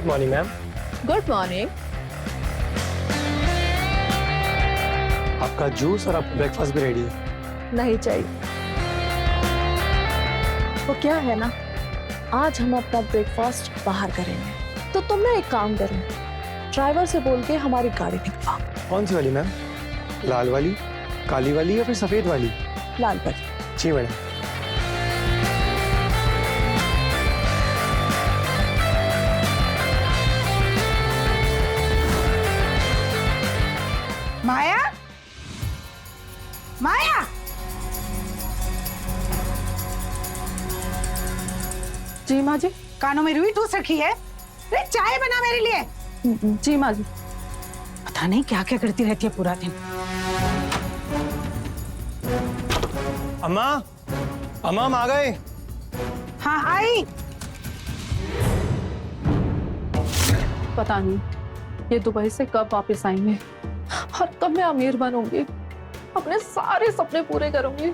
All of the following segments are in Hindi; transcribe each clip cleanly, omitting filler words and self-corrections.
Good morning ma'am. Good morning. आपका जूस और आपका ब्रेकफास्ट भी रेडी है। नहीं चाहिए। वो क्या है ना, आज हम अपना ब्रेकफास्ट बाहर करेंगे, तो तुम ना एक काम करो, ड्राइवर से बोल के हमारी गाड़ी निकलवाओ। कौन सी वाली मैम? लाल वाली, काली वाली या फिर सफेद वाली? लाल वाली। जी मैडम। माया, माया, जी माँ जी। कानों में रुई ठूस रखी है। अरे चाय बना मेरे लिए। जी माँ जी। पता नहीं क्या क्या करती रहती है पूरा दिन। अम्मा, अम्मा हम आ गए। हाँ आई। पता नहीं ये दुबई से कब वापस आएंगे और कब मैं अमीर बनूंगी, अपने सारे सपने पूरे करूंगी।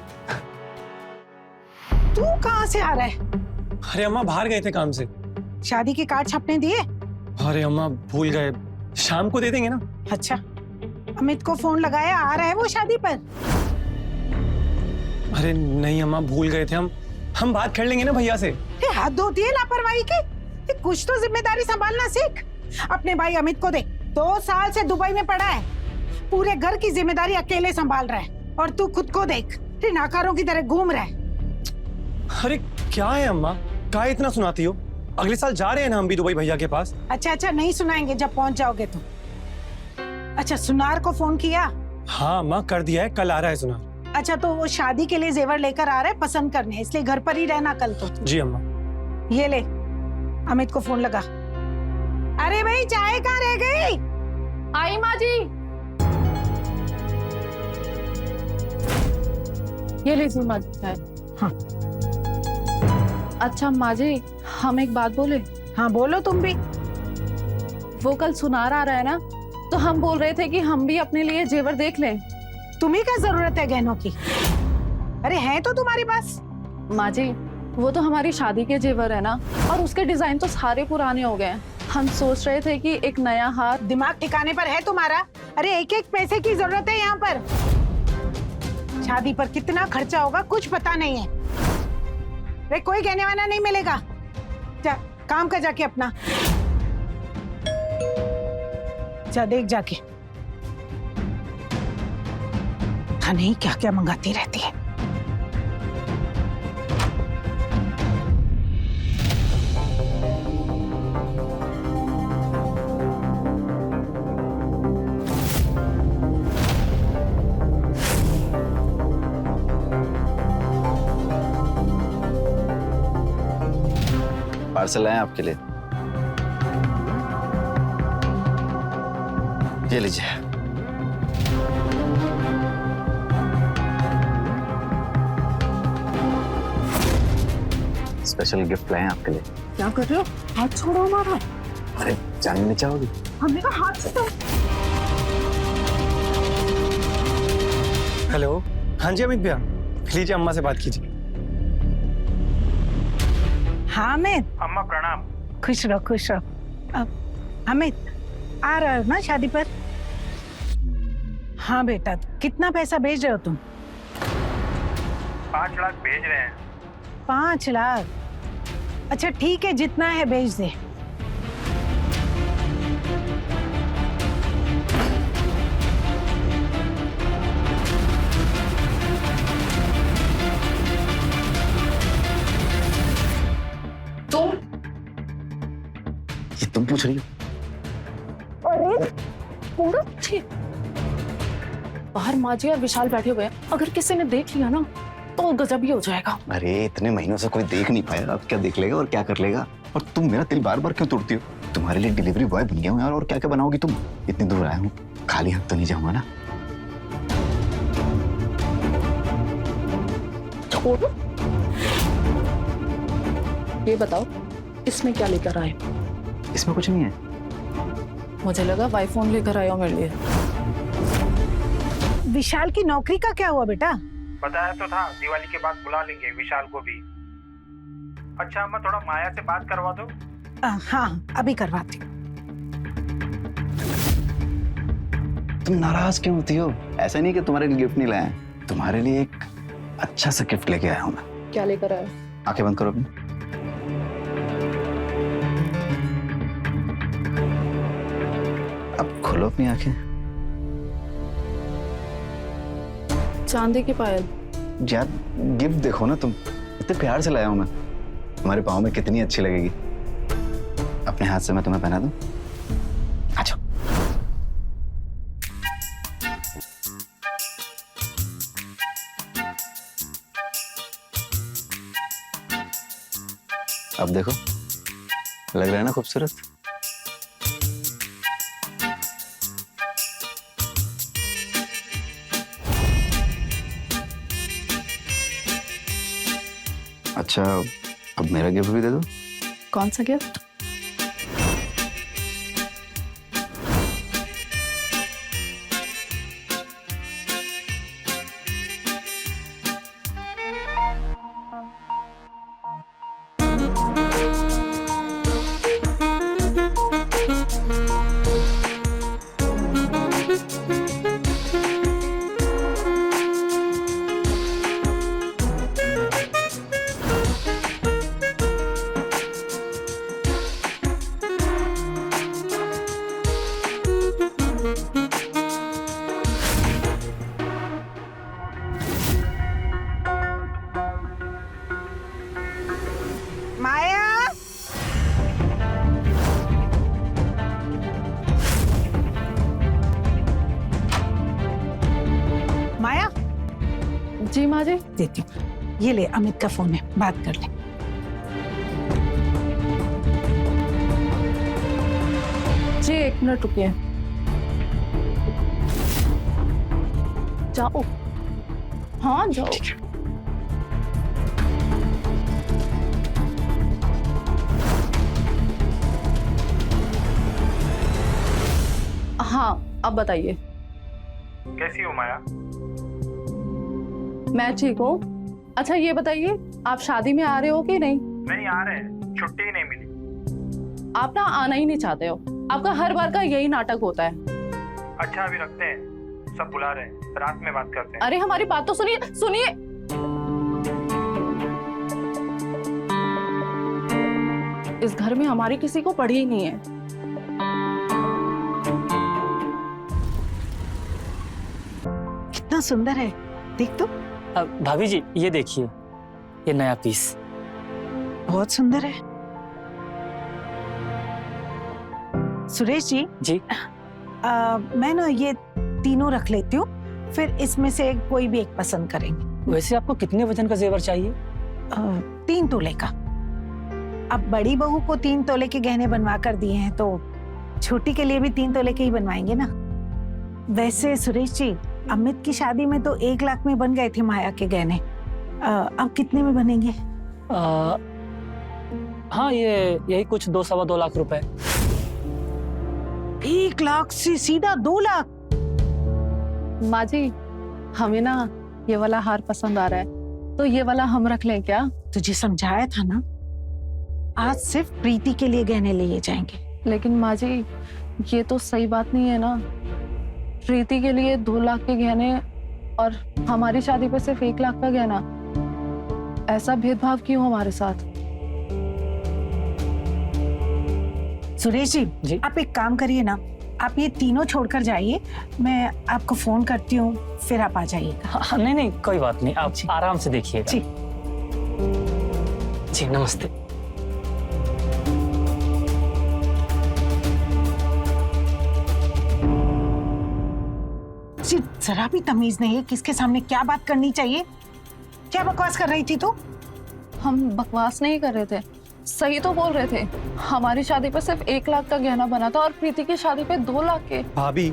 तू कहाँ से आ रहा है? अरे अम्मा बाहर गए थे काम से। शादी के कार्ड छपने दिए? अरे अम्मा भूल गए, शाम को दे देंगे ना। अच्छा, अमित को फोन लगाया, आ रहा है वो शादी पर? अरे नहीं अम्मा भूल गए थे हम बात कर लेंगे ना भैया से। ये हद होती है लापरवाही की। ये कुछ तो जिम्मेदारी संभालना सीख। अपने भाई अमित को देख, 2 साल से दुबई में पड़ा है, पूरे घर की जिम्मेदारी अकेले संभाल रहा है, और तू खुद को देख, नाकारों की तरह घूम रहा है। अरे क्या है अम्मा, क्या इतना सुनाती हो? अगले साल जा रहे हैं ना हम भी दुबई भैया के पास। अच्छा, नहीं सुनाएंगे जब पहुंच जाओगे तुम। अच्छा, सुनार को फोन किया? हाँ अम्मा कर दिया है, कल आ रहा है सुनार। अच्छा, तो वो शादी के लिए जेवर लेकर आ रहा है पसंद करने, इसलिए घर पर ही रहना कल तो। जी अम्मा। ये ले, अमित को फोन लगा। अरे भाई चाय कहाँ रह गई? आई माँ जी। ये लीजिए माँ जी चाय। हाँ। अच्छा माँ जी, हम एक बात बोले? हाँ बोलो तुम भी। वो कल सुनार आ रहा है ना, तो हम बोल रहे थे कि हम भी अपने लिए जेवर देख लें। तुम्हें क्या जरूरत है गहनों की? अरे है तो तुम्हारे पास। माँ जी, वो तो हमारी शादी के जेवर है ना, और उसके डिजाइन तो सारे पुराने हो गए हैं। हम सोच रहे थे कि एक नया हार। दिमाग ठिकाने पर है तुम्हारा? अरे एक एक पैसे की जरूरत है यहाँ पर। शादी पर कितना खर्चा होगा कुछ पता नहीं है। अरे कोई कहने वाला नहीं मिलेगा। जा काम कर जाके अपना। जा देख जाके। पता नहीं क्या क्या मंगाती रहती है। पार्सल आए आपके लिए, ये लीजिए। स्पेशल गिफ्ट लाए हैं आपके लिए। क्या कर रहे हो? हाथ छोड़ो हमारा। अरे जानना नहीं चाहोगी? हमने कहा हाथ से। हेलो, हाँ जी अमित भैया, लीजिए अम्मा से बात कीजिए। हाँ अमित। अम्मा प्रणाम। खुश रहो खुश रहो। अमित आ रहा है ना शादी पर? हाँ बेटा, कितना पैसा भेज रहे हो तुम? 5 लाख भेज रहे हैं। 5 लाख? अच्छा ठीक है, जितना है भेज दे। ये तुम पूछ रही हो? अरे पूरा बाहर माँ जी और विशाल बैठे हुए हैं, अगर किसी ने देख लिया ना तो गजब ही हो जाएगा। अरे इतने महीनों से कोई देख नहीं पाया, अब क्या देख लेगा और क्या कर लेगा? और तुम मेरा दिल बार बार क्यों तोड़ती हो? तुम्हारे लिए डिलीवरी बॉय बन गया हूँ यार, और क्या क्या बनाओगी तुम? इतनी दूर आया हूँ, खाली हाथ तो नहीं जाऊंगा ना। छोड़ो। ये बताओ इसमें क्या लेकर आए? इसमें कुछ नहीं है। मुझे लगा वाई फोन लेकर आए हो मेरे लिए। विशाल की नौकरी का क्या हुआ बेटा? बताया तो था, दिवाली के बाद बुला लेंगे विशाल को भी। अच्छा अम्मा, थोड़ा माया से बात करवा दो। हाँ अभी करवाती हूँ। तुम नाराज क्यों होती हो? ऐसा नहीं कि तुम्हारे लिए गिफ्ट नहीं लाया, तुम्हारे लिए एक अच्छा सा गिफ्ट लेके आया हूँ मैं। क्या लेकर आए? आंखें बंद करो अपनी। अब खोलो अपनी आंखें। चांदी की पायल। यार गिफ्ट देखो ना तुम, इतने प्यार से लाया हूं मैं, तुम्हारे पाँव में कितनी अच्छी लगेगी। अपने हाथ से मैं तुम्हें पहना दूं? आ जाओ। अब देखो, लग रहा है ना खूबसूरत? अच्छा, अब मेरा गिफ्ट भी दे दो। कौन सा गिफ्ट? माया, माया जी माँ जी। देती हूँ, ये ले अमित का फोन है, बात कर ले। जी 1 मिनट रुकिए। जाओ। हाँ जाओ। हाँ अब बताइए। कैसी हो माया? मैं ठीक हूँ। अच्छा ये बताइए, आप शादी में आ रहे हो कि नहीं? नहीं आ रहे हैं, छुट्टी ही नहीं मिली। आप ना आना ही नहीं चाहते हो, आपका हर बार का यही नाटक होता है। अच्छा अभी रखते हैं, सब बुला रहे हैं, रात में बात करते हैं। अरे हमारी बात तो सुनिए सुनिए। इस घर में हमारी किसी को पड़ी ही नहीं है। कितना सुंदर है, देख तो। भाभी जी ये देखिए, ये नया पीस। बहुत सुंदर है। सुरेश जी जी मैं ना ये तीनों रख लेती हूँ, फिर इसमें से कोई भी एक पसंद करेंगे। वैसे आपको कितने वजन का जेवर चाहिए? 3 तोले का। अब बड़ी बहू को 3 तोले के गहने बनवा कर दिए हैं, तो छोटी के लिए भी 3 तोले के ही बनवाएंगे ना। वैसे सुरेश जी, अमित की शादी में तो 1 लाख में बन गए थे माया के गहने, अब कितने में बनेंगे? हाँ यही कुछ 2-2.25 लाख रुपए। 1 लाख से सीधा 2 लाख? माँ जी हमें ना ये वाला हार पसंद आ रहा है, तो ये वाला हम रख लें क्या? तुझे समझाया था ना, आज सिर्फ प्रीति के लिए गहने लिए जाएंगे। लेकिन माँ जी ये तो सही बात नहीं है ना। प्रीति के लिए 2 लाख के गहने और हमारी शादी पे सिर्फ 1 लाख का गहना। ऐसा भेदभाव क्यों हमारे साथ? सुरेश जी। जी, आप एक काम करिए ना, आप ये तीनों छोड़कर जाइए, मैं आपको फोन करती हूँ, फिर आप आ जाइएगा। हाँ, नहीं कोई बात नहीं, आप आराम से देखिएगा। जी जी नमस्ते। जी जरा भी तमीज नहीं है, किसके सामने क्या बात करनी चाहिए। क्या बकवास कर रही थी तू? हम बकवास नहीं कर रहे थे, सही तो बोल रहे थे। हमारी शादी पे सिर्फ 1 लाख का गहना बना था और प्रीति की शादी पे 2 लाख के। भाभी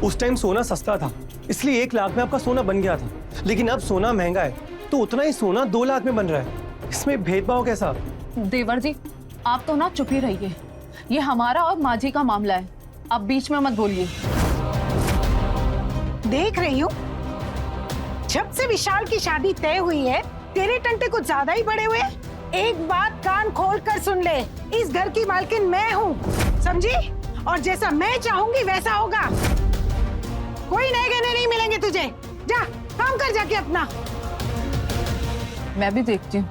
उस टाइम सोना सस्ता था, इसलिए 1 लाख में आपका सोना बन गया था, लेकिन अब सोना महंगा है, तो उतना ही सोना 2 लाख में बन रहा है। इसमें भेदभाव कैसा? देवर जी आप तो ना चुप ही रहिए, ये हमारा और माँ जी का मामला है, आप बीच में मत बोलिए। देख रही हूँ, जब से विशाल की शादी तय हुई है, तेरे टंटे कुछ ज्यादा ही बड़े हुए हैं। एक बात कान खोल कर सुन ले, इस घर की मालकिन मैं हूँ, समझी? और जैसा मैं चाहूंगी वैसा होगा। कोई नए गहने नहीं मिलेंगे तुझे। जा काम कर जाके अपना। मैं भी देखती हूँ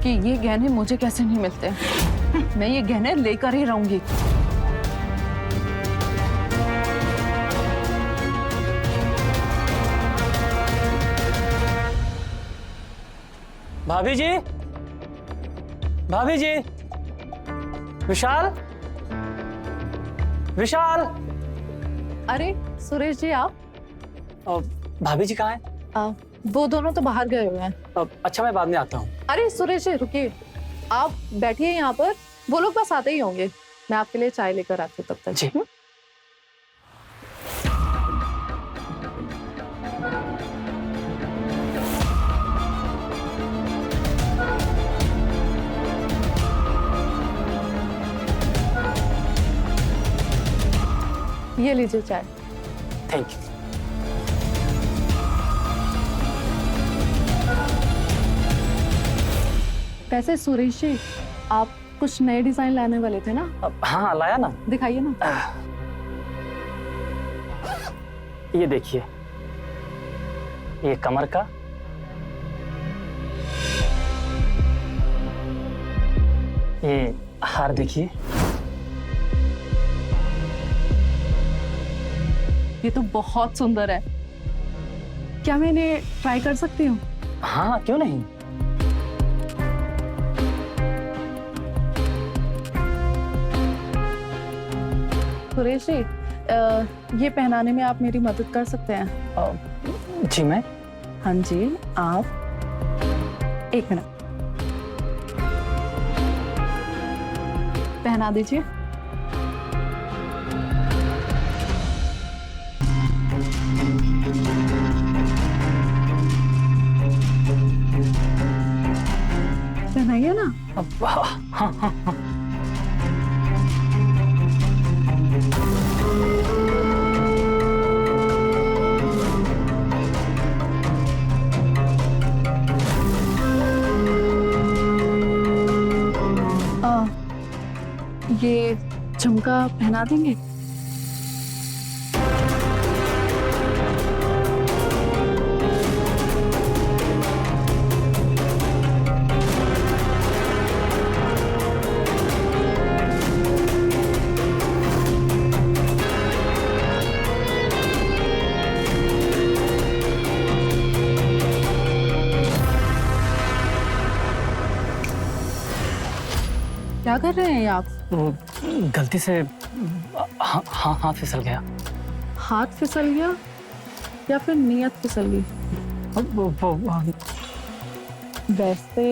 कि ये गहने मुझे कैसे नहीं मिलते। मैं ये गहने लेकर ही रहूंगी। भाभी जी, भाभी जी, विशाल, विशाल। अरे सुरेश जी, आप? भाभी जी कहाँ हैं? वो दोनों तो बाहर गए हुए हैं। अच्छा, मैं बाद में आता हूँ। अरे सुरेश जी रुकिए, आप बैठिए यहाँ पर, वो लोग बस आते ही होंगे। मैं आपके लिए चाय लेकर आती हूँ तब तक। जी। ये लीजिए चाय। Thank you. वैसे सुरेश जी, आप कुछ नए डिजाइन लाने वाले थे ना? हाँ, लाया ना। दिखाइए ना। ये देखिए, ये कमर का, ये हार देखिए। ये तो बहुत सुंदर है। क्या मैं इन्हें ट्राई कर सकती हूँ? हाँ, क्यों नहीं। सुरेश जी, ये पहनाने में आप मेरी मदद कर सकते हैं? जी मैं। हाँ जी, आप एक मिनट पहना दीजिए। पहनाइए ना। हाँ हाँ हाँ। ये झुमका पहना देंगे? क्या कर रहे हैं आप? गलती से हाथ फिसल गया। हाथ फिसल गया या फिर नीयत फिसल गई? वैसे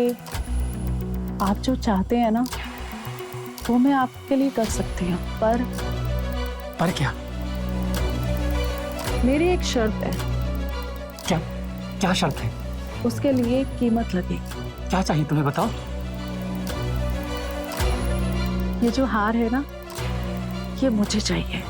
आप जो चाहते हैं ना, वो मैं आपके लिए कर सकती हूँ, पर क्या? मेरी एक शर्त है। क्या क्या शर्त है? उसके लिए कीमत लगेगी। क्या चाहिए तुम्हें, बताओ। ये जो हार है ना, ये मुझे चाहिए।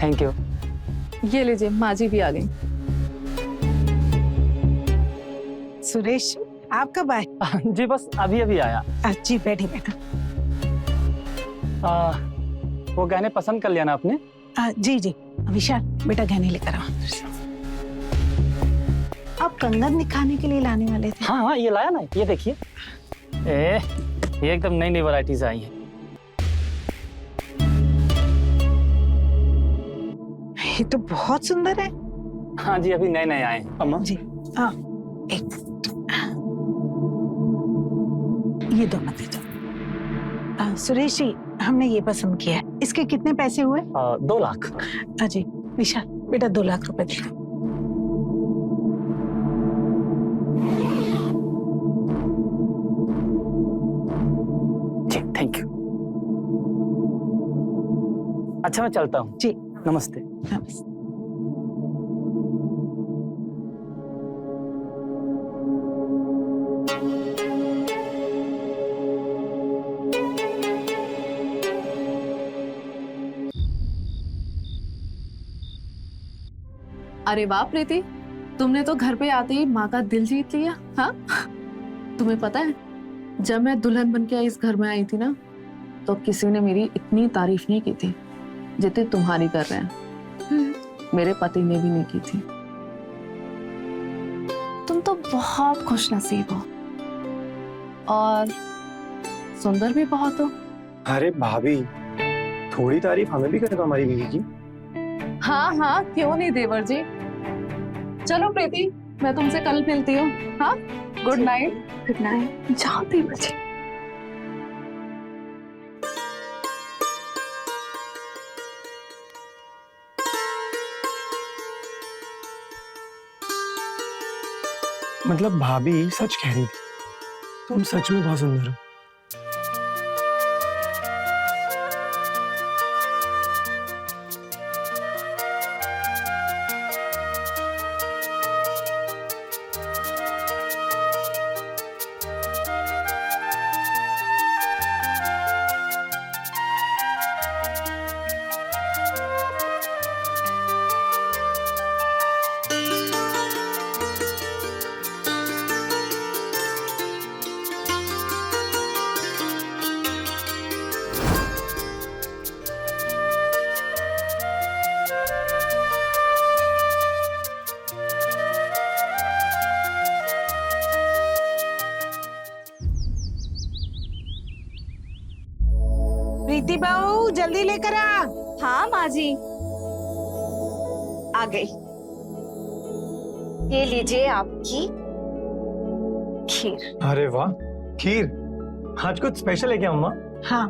Thank you. ये लीजिए, माँ जी भी आ गई। सुरेश, आप कब आए? जी बस अभी अभी आया। जी बैठे बेटा। वो गहने पसंद कर लिया ना आपने? जी जी। विशाल बेटा गहने लेकर आओ। आप कंगन दिखाने के लिए लाने वाले थे? हाँ हाँ, ये लाया ना, ये देखिए। ये एकदम नई नई वैरायटीज आई हैं। ये तो बहुत सुंदर है। हाँ जी, अभी नए नए आए हैं अम्मा। जी हाँ, एक ये दोनों दे दो। सुरेश जी, हमने ये पसंद किया है। इसके कितने पैसे हुए? 2 लाख। जी विशाल बेटा 2 लाख रुपए दे दो। जी थैंक यू। अच्छा मैं चलता हूँ। जी नमस्ते। नमस्ते। अरे वाह प्रीति, तुमने तो घर पे आते ही माँ का दिल जीत लिया। हाँ, तुम्हें पता है जब मैं दुल्हन बन के इस घर में आई थी ना, तो किसी ने मेरी इतनी तारीफ नहीं की थी जितनी तुम्हारी कर रहे हैं। मेरे पति ने भी नहीं की थी। तुम तो बहुत खुशनसीब हो और सुंदर भी बहुत हो। अरे भाभी, थोड़ी तारीफ हमें भी कर दो हमारी बीवी की। हाँ हाँ, क्यों नहीं देवर जी। चलो प्रीति, मैं तुमसे कल मिलती हूँ। हाँ, गुड नाइट। Good night. जाओ देवर जी। मतलब भाभी सच कह रही थी, तुम सच में बहुत सुंदर हो। प्रीति बहू जल्दी लेकर आ। हाँ माँ जी, आ गई। ये लीजिए आपकी खीर। अरे वाह, खीर। आज कुछ स्पेशल है क्या अम्मा? हाँ,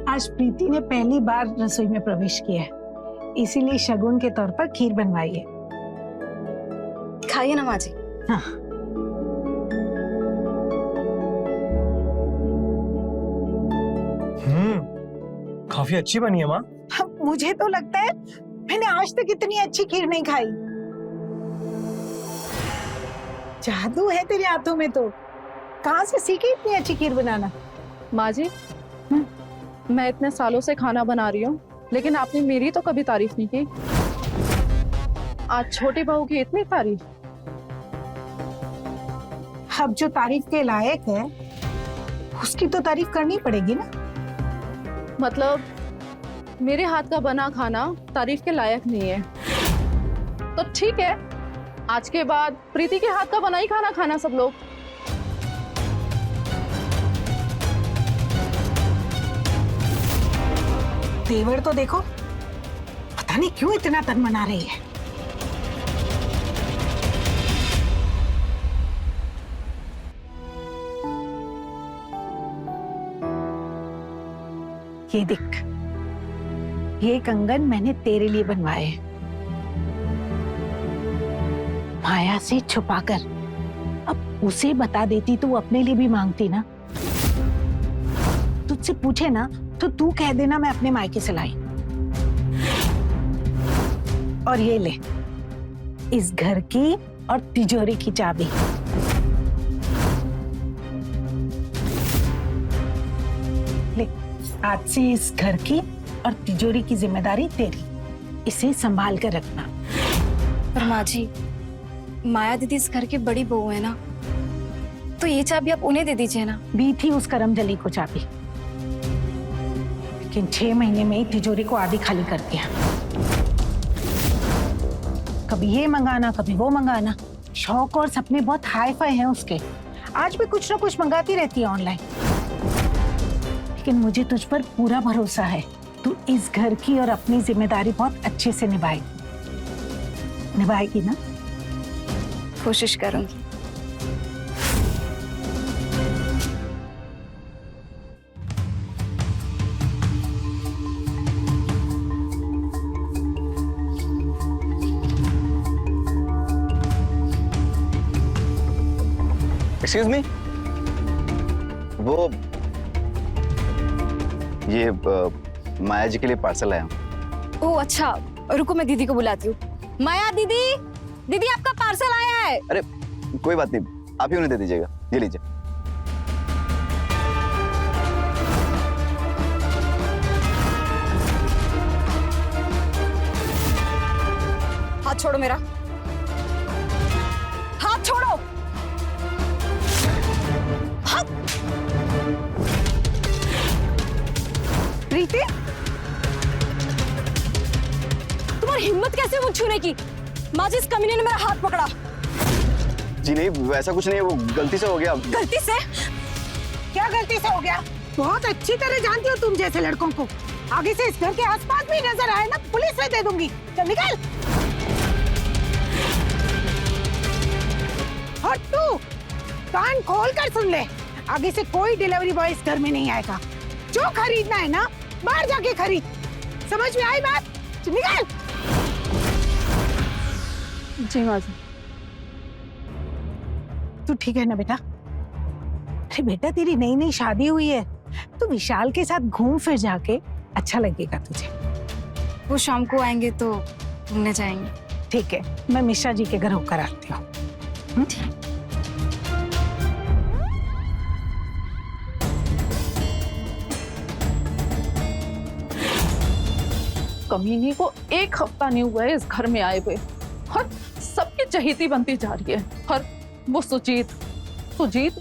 आज प्रीति ने पहली बार रसोई में प्रवेश किया है, इसीलिए शगुन के तौर पर खीर बनवाई है। खाइए ना माँ जी। हाँ। काफी अच्छी बनी है माँ। मुझे तो लगता है मैंने आज तक इतनी अच्छी खीर नहीं खाई। जादू है तेरे हाथों में तो। कहाँ से सीखी इतनी अच्छी खीर बनाना? माँ जी, मैं इतने सालों से खाना बना रही हूँ, लेकिन आपने मेरी तो कभी तारीफ नहीं की। आज छोटी बहू की इतनी तारीफ। अब जो तारीफ के लायक है उसकी तो तारीफ करनी पड़ेगी ना। मतलब मेरे हाथ का बना खाना तारीफ के लायक नहीं है, तो ठीक है, आज के बाद प्रीति के हाथ का बना ही खाना खाना सब लोग। तेवर तो देखो, पता नहीं क्यों इतना तन मना रही है। ये देख, ये कंगन मैंने तेरे लिए बनवाए हैं, माया से छुपाकर। अब उसे बता देती तो वो अपने लिए भी मांगती ना। तुझसे पूछे ना तो तू कह देना मैं अपने मायके से लाई। और ये ले, इस घर की और तिजोरी की चाबी। ले, आज से इस घर की और तिजोरी की जिम्मेदारी तेरी। इसे संभाल कर रखना। पर माँ जी, माया दीदी इस घर की बड़ी बहू है ना, तो ये चाबी आप उन्हें दे दीजिए ना। दी थी उस करमजली को चाबी, लेकिन 6 महीने में ही तिजोरी को आधी खाली कर दिया। कभी ये मंगाना, कभी वो मंगाना। शौक और सपने बहुत हाई फाई हैं उसके। आज भी कुछ ना कुछ मंगाती रहती है ऑनलाइन। लेकिन मुझे तुझ पर पूरा भरोसा है, तू इस घर की और अपनी जिम्मेदारी बहुत अच्छे से निभाएगी ना? कोशिश करूंगी। एक्सक्यूज मी, वो ये माया जी के लिए पार्सल आया हूँ। ओह अच्छा, रुको मैं दीदी को बुलाती हूँ। माया दीदी, दीदी आपका पार्सल आया है। अरे कोई बात नहीं, आप ही उन्हें दे दीजिएगा। ये लीजिए। हाथ छोड़ो मेरा, हाथ छोड़ो। प्रीति, तुम्हारी हिम्मत कैसे मुझे छूने की? माँ जी, इस कमीने ने मेरा हाथ पकड़ा। जी नहीं, वैसा कुछ नहीं है, वो गलती से हो गया। गलती से? क्या गलती से हो गया? बहुत अच्छी तरह जानती हो तुम जैसे लड़कों को। आगे से इस घर के आसपास भी नजर आए ना, पुलिस में दे दूंगी। चल निकल। और तू कान खोल कर सुन ले, आगे से कोई डिलीवरी बॉय इस घर में नहीं आएगा। जो खरीदना है ना, बाहर जाके खरीद। समझ में आई बात? चल निकल। जी माँ जी। तू ठीक है ना बेटा? अरे बेटा, तेरी नई नई शादी हुई है, तो विशाल के साथ घूम फिर जाके अच्छा लगेगा तुझे। वो शाम को आएंगे तो घूमने जाएंगे। ठीक है, मैं मिश्रा जी के घर होकर आती हूँ। कमीने को 1 हफ्ता नहीं हुआ है इस घर में आए हुए, और सबकी चहेती बनती जा रही है। और वो सुजीत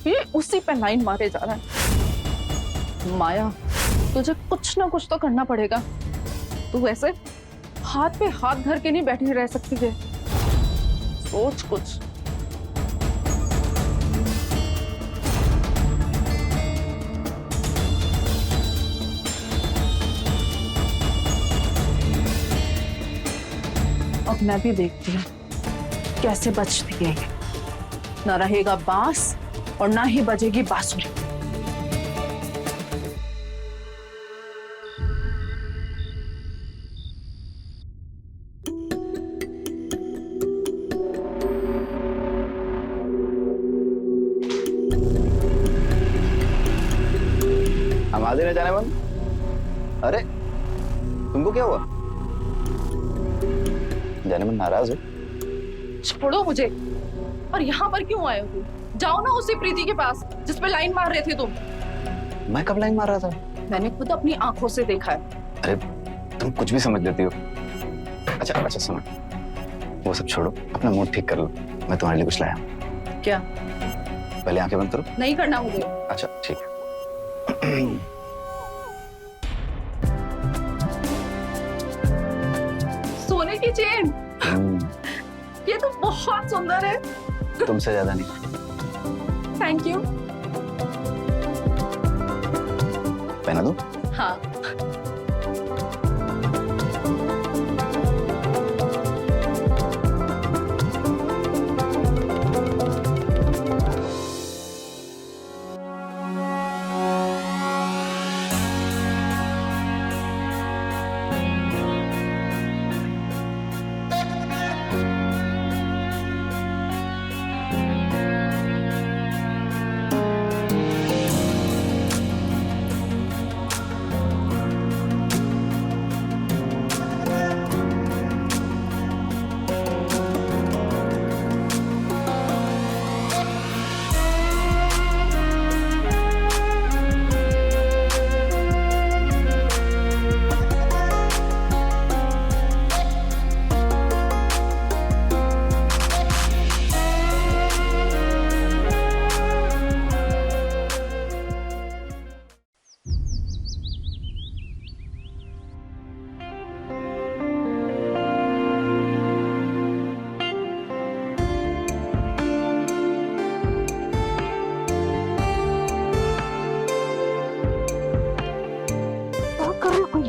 भी उसी पे लाइन मारे जा रहा है। माया, तुझे कुछ ना कुछ तो करना पड़ेगा। तू ऐसे हाथ पे हाथ धर के नहीं बैठी रह सकती है। सोच कुछ। अब मैं भी देखती हूँ कैसे बचती है। न रहेगा बांस और ना ही बजेगी बांसुरी। हम आधे न जाने मन। अरे तुमको क्या हुआ? जाने मन नाराज हो? छोड़ो मुझे। और यहाँ पर क्यों आए हो तुम? जाओ ना उसी प्रीति के पास जिस पे लाइन मार रहे थे तुम। मैं कब लाइन मार रहा था? मैंने खुद अपनी आंखों से देखा है। अरे तुम कुछ भी समझ लेती हो। अच्छा सुनो, वो सब छोड़ो, अपना मूड ठीक कर लो। मैं तुम्हारे लिए कुछ लाया हूं। क्या? पहले आंखें बंद करो। नहीं करना मुझे। अच्छा ठीक है। सोने की चेन। ये तो बहुत सुंदर है। तुमसे ज्यादा नहीं। Thank you. पहना दो? हाँ।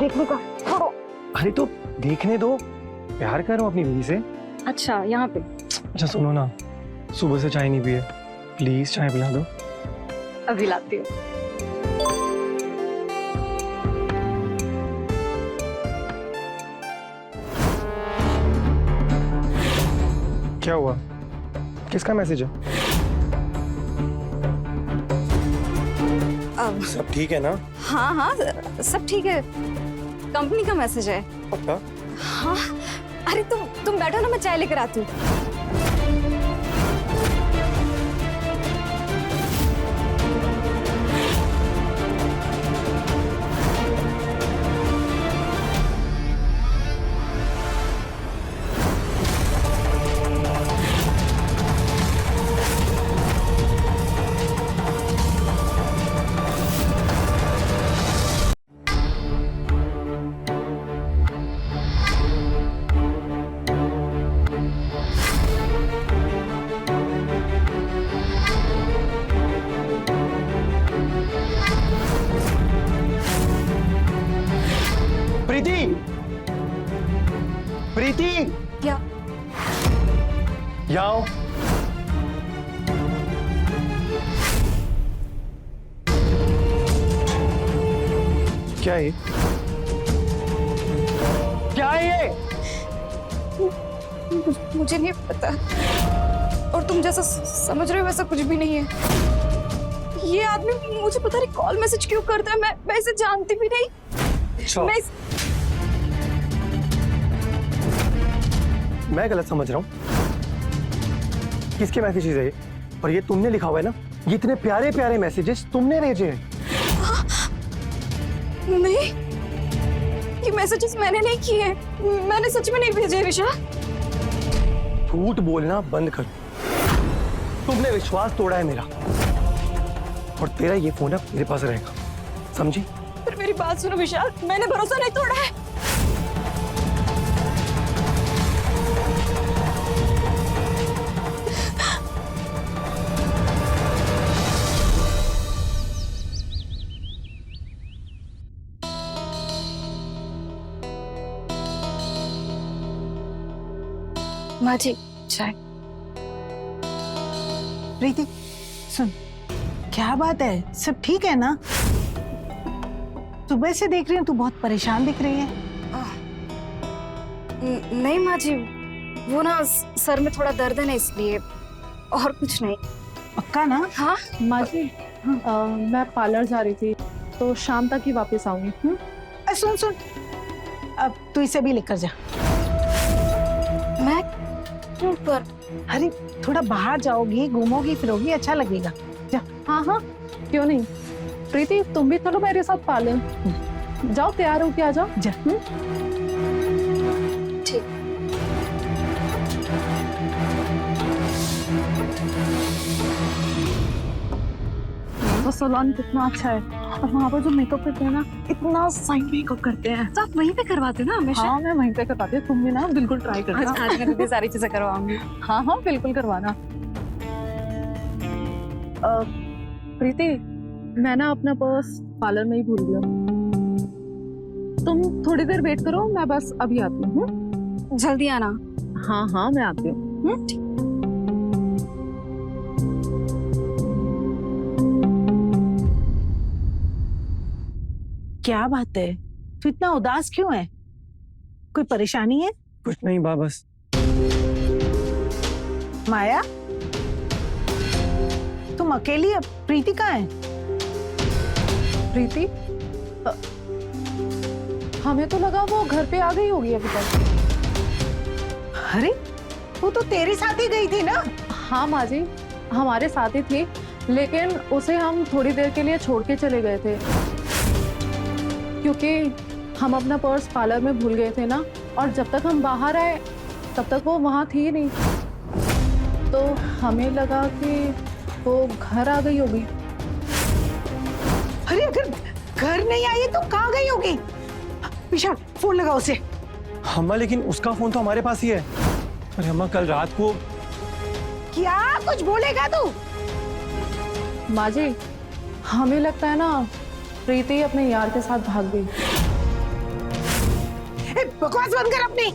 देखने का, छोड़ो। अरे तो देखने दो, प्यार करो अपनी बीवी से। अच्छा यहाँ पे? अच्छा सुनो ना, सुबह से चाय नहीं पिए, प्लीज चाय पिला दो। अभी लाती हूँ। क्या हुआ, किसका मैसेज है? अब सब ठीक है ना? हाँ हाँ सब ठीक है, कंपनी का मैसेज है। पक्का? हाँ, अरे तुम बैठो ना, मैं चाय लेकर आती हूँ। प्रीति, प्रीति, क्या? यहाँ आओ। क्या है? क्या है ये? मुझे नहीं पता, और तुम जैसा समझ रहे हो वैसा कुछ भी नहीं है। ये आदमी मुझे पता नहीं कॉल मैसेज क्यों करता है, मैं इसे जानती भी नहीं। मैं गलत समझ रहा हूँ? किसके मैसेजेस है ये? और ये तुमने लिखा हुआ है ना? ये इतने प्यारे प्यारे मैसेजेस तुमने भेजे हैं। नहीं, ये मैसेजेस मैंने नहीं किए हैं, मैंने सच में नहीं भेजे विशाल। झूठ बोलना बंद करो, तुमने विश्वास तोड़ा है मेरा, और तेरा ये फोन अब मेरे पास रहेगा, समझी? पर मेरी बात सुनो विशाल, मैंने भरोसा नहीं तोड़ा है। माँ जी चाय। प्रीति सुन, क्या बात है, सब ठीक है ना? सुबह से देख रही हूँ तू बहुत परेशान दिख रही है। नहीं माँ जी, वो ना सर में थोड़ा दर्द है ना, इसलिए, और कुछ नहीं। पक्का ना? हाँ माँ जी, मैं पार्लर जा रही थी, तो शाम तक ही वापस आऊंगी। सुन सुन, अब तू इसे भी लेकर जा। मैं क्यों? पर अरे थोड़ा बाहर जाओगी, घूमोगी फिरोगी, अच्छा लगेगा। जा। हाँ हाँ, क्यों नहीं। प्रीति तुम भी चलो मेरे साथ पार्लर, जाओ तैयार होके आ जाओ। जा। ठीक। वो सलोन कितना अच्छा है, और वहाँ पर जो मेकअप करते हैं ना, इतना सही मेकअप करते हैं। तो आप वहीं पे करवाते हो ना हमेशा? हाँ मैं वहीं पे करवाती हूँ, तुम भी ना बिल्कुल ट्राई करना। आज मैं इतनी सारी चीजें करवाऊंगी। हाँ हाँ बिल्कुल करवाना। प्रीति, मैं ना अपना पर्स पार्लर में ही भूल गया, तुम थोड़ी देर वेट करो, मैं बस अभी आती हूँ। जल्दी आना। हाँ हाँ मैं आती हूँ। ठीक। क्या बात है, तू इतना उदास क्यों है? कोई परेशानी है? कुछ नहीं बा, बस। माया, तुम अकेली? अब प्रीति कहाँ है? प्रीति, हमें तो लगा वो घर पे आ गई होगी अभी तक। अरे वो तो तेरे साथ ही गई थी ना? हाँ माँ जी, हमारे साथ ही थी, लेकिन उसे हम थोड़ी देर के लिए छोड़ के चले गए थे, क्योंकि हम अपना पर्स पार्लर में भूल गए थे ना, और जब तक हम बाहर आए तब तक वो वहाँ थी नहीं, तो हमें लगा कि वो घर आ गई होगी। अरे अगर घर नहीं आई है तो कहाँ गई होगी? विशाल फोन लगा उसे। अम्मा लेकिन उसका फोन तो हमारे पास ही है। अरे अम्मा कल रात को। क्या कुछ बोलेगा तू? माँ जी, हमें लगता है ना प्रीति अपने यार के साथ भाग गई। बकवास बंद कर अपनी।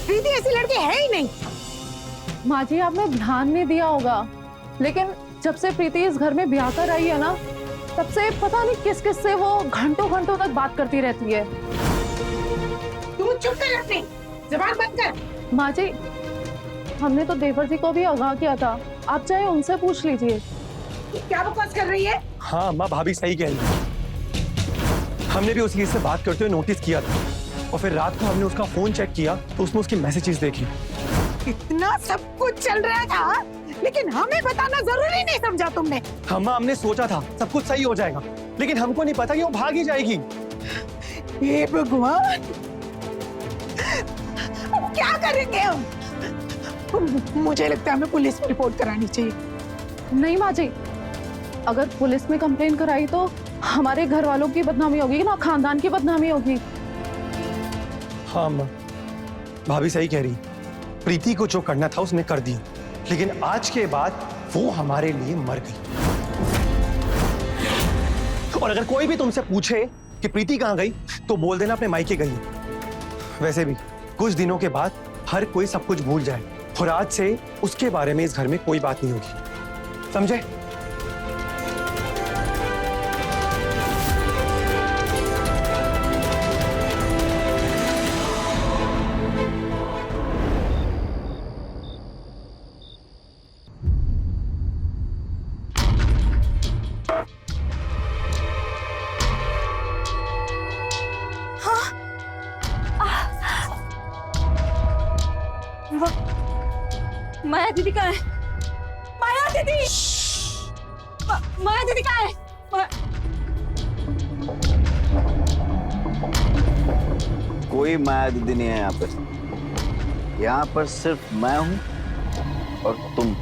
प्रीति ऐसी लड़की है ही नहीं। माँ जी आपने ध्यान नहीं दिया होगा, लेकिन जब से प्रीति इस घर में ब्याह कर आई है ना, तब से पता नहीं किस किस से वो घंटों घंटों तक बात करती रहती है। तू चुप कर अपनी जुबान बंद कर। माँ जी हमने तो देवर जी को भी आगाह किया था, आप चाहे उनसे पूछ लीजिए। ये क्या बकवास कर रही है? हाँ माँ, भाभी सही कह रही है। हमने भी उसी से बात करते हुए नोटिस किया था, और फिर रात को हमने उसका फोन चेक किया तो उसमें उसकी मैसेजेस देखी। इतना सब कुछ चल रहा था, लेकिन हमें बताना जरूरी नहीं समझा तुमने। हाँ माँ, हमने सोचा था सब कुछ सही हो जाएगा, लेकिन हमको नहीं पता कि वो भाग ही जाएगी। हे भगवान, अब क्या करेंगे हम? मुझे लगता है हमें पुलिस में रिपोर्ट करानी चाहिए। नहीं माँ जी, अगर पुलिस में कंप्लेन कराई तो हमारे घर वालों की बदनामी होगी ना, खानदान की बदनामी होगी। हाँ माँ, भाभी सही कह रही। प्रीति को जो करना था उसने कर दिया, लेकिन आज के बाद वो हमारे लिए मर गई। और अगर कोई भी तुमसे पूछे कि प्रीति कहाँ गई, तो बोल देना अपने मायके गई है। वैसे भी कुछ दिनों के बाद हर कोई सब कुछ भूल जाए, और आज से उसके बारे में इस घर में कोई बात नहीं होगी, समझे? माया दीदी कहाँ है? माया दीदी! माया दीदी कहाँ है? कोई माया दीदी नहीं है यहाँ पर। यहाँ पर सिर्फ मैं हूँ और तुम।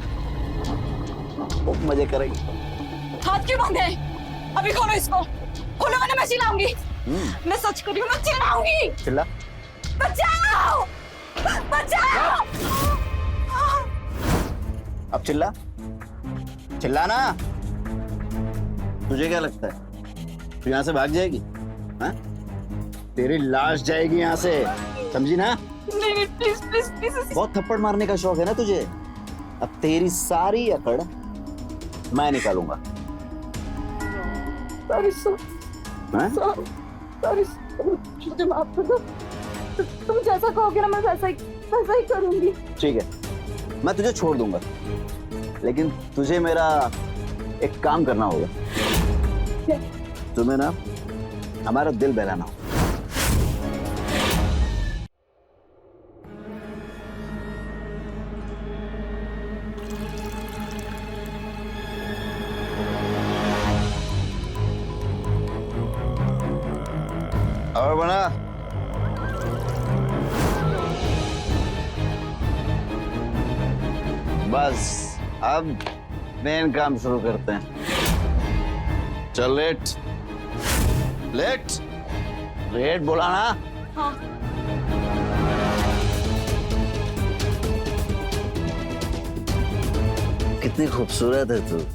खूब मजे करेंगे। हाथ क्यों बांधे हैं? अभी खोलो इसको। खोलो वरना मैं चिल्लाऊंगी। मैं सच कर रही हूँ, मैं चिल्लाऊंगी। चिल्ला। बचाओ! बचाओ! अब चिल्ला। चिल्लाना। तुझे क्या लगता है तू यहाँ से भाग जाएगी? हाँ? तेरी लाश जाएगी यहाँ से, समझी ना? नहीं प्लीज प्लीज प्लीज। बहुत थप्पड़ मारने का शौक है ना तुझे? अब तेरी सारी अकड़ मैं निकालूंगा। हाँ? मुझे माफ कर दो। तुम जैसा कहोगे ना मैं वैसा ही करूंगी। ठीक है, मैं तुझे छोड़ दूंगा, लेकिन तुझे मेरा एक काम करना होगा। तुम्हें ना हमारा दिल बहलाना होगा। और बना बस अब मेन काम शुरू करते हैं। चल लेट लेट लेट बोला ना। हाँ। कितनी खूबसूरत है तू।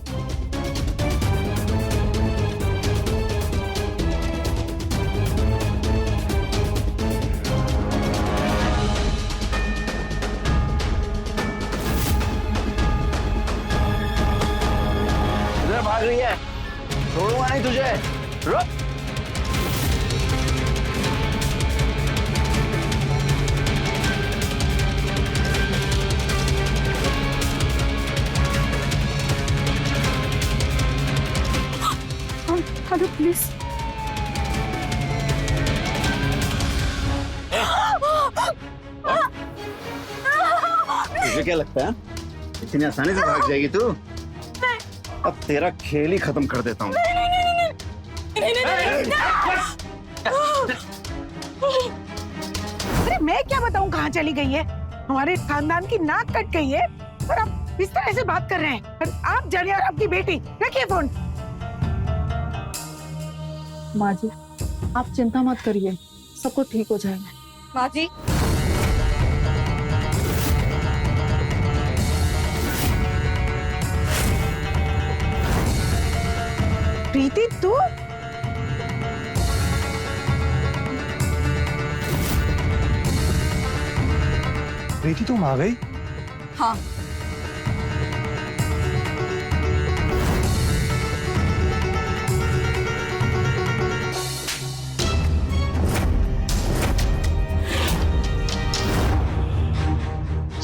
भाग रही है, छोड़ूंगा नहीं तुझे। रुक। Hello please. तुझे क्या लगता है इतनी आसानी से भाग जाएगी तू? अब तेरा खेल ही खत्म कर देता हूँ। अरे मैं क्या बताऊं कहाँ चली गई है? हमारे खानदान की नाक कट गई है और आप इस तरह से बात कर रहे हैं। और आप जानिए और आपकी बेटी रखिए फोन। माँ जी आप चिंता मत करिए, सब कुछ ठीक हो जाएगा। माँ जी प्रीति तू प्रीति तुम आ गई? हाँ,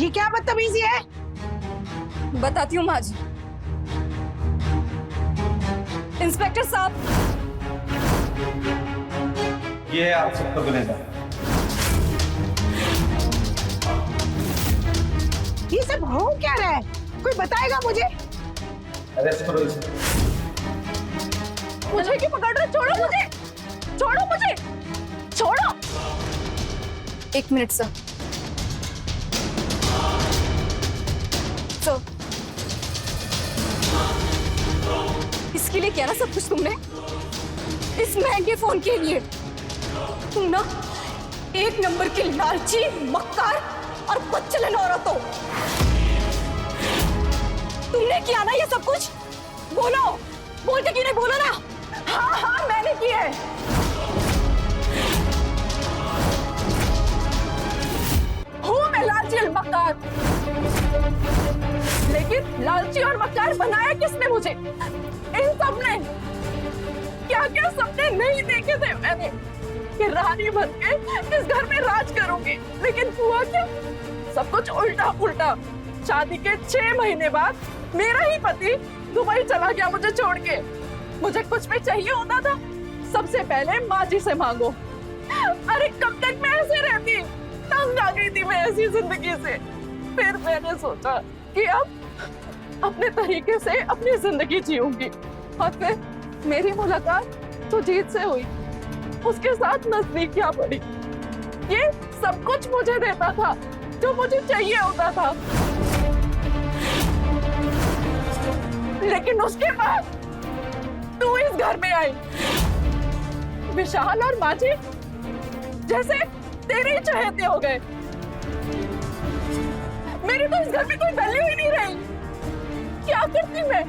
ये क्या बदतमीजी है? बताती हूँ माँ जी। इंस्पेक्टर साहब, ये है आप सबका गुनहगार। ये सब हो क्या रहा है? कोई बताएगा मुझे? अरेस्ट करो इसे। मुझे क्यों पकड़ रहे? छोड़ो मुझे, छोड़ो मुझे, छोड़ो। एक मिनट सर। सर, इसके लिए क्या ना सब कुछ तुमने? इस महंगे फोन के लिए? तुम ना एक नंबर की लालची, मक्कार और बदचलन औरत हो। तुमने किया ना ये सब कुछ? बोलो, बोल के क्यों नहीं? बोलो ना। हाँ हाँ, मैंने किया है। हूँ मैं लालची और मक्कार, लेकिन लालची और मक्कार बनाया किसने मुझे? इन सब ने। क्या क्या सपने नहीं देखे थे मैंने कि रानी बन के इस घर में राज करूंगी, लेकिन हुआ क्या? सब कुछ उल्टा पुल्टा। शादी के 6 महीने बाद मेरा ही पति दुबई चला गया मुझे छोड़ के। मुझे कुछ भी चाहिए होता था, सबसे पहले माँ जी से मांगो। अरे कब तक मैं ऐसे रहती? तंग आ गई थी मैं ऐसी जिंदगी से। फिर मैंने सोचा कि अब अपने तरीके से अपनी जिंदगी जीऊंगी। और फिर मेरी मुलाकात सुजीत से हुई, उसके साथ नजदीकियां पड़ी। ये सब कुछ मुझे देता था जो मुझे चाहिए होता था, लेकिन उसके बाद तू इस घर में आई। विशाल और माजी जैसे तेरे ही चहेते हो गए। मेरी तो इस घर में कोई वैल्यू ही नहीं रही। क्या करती मैं?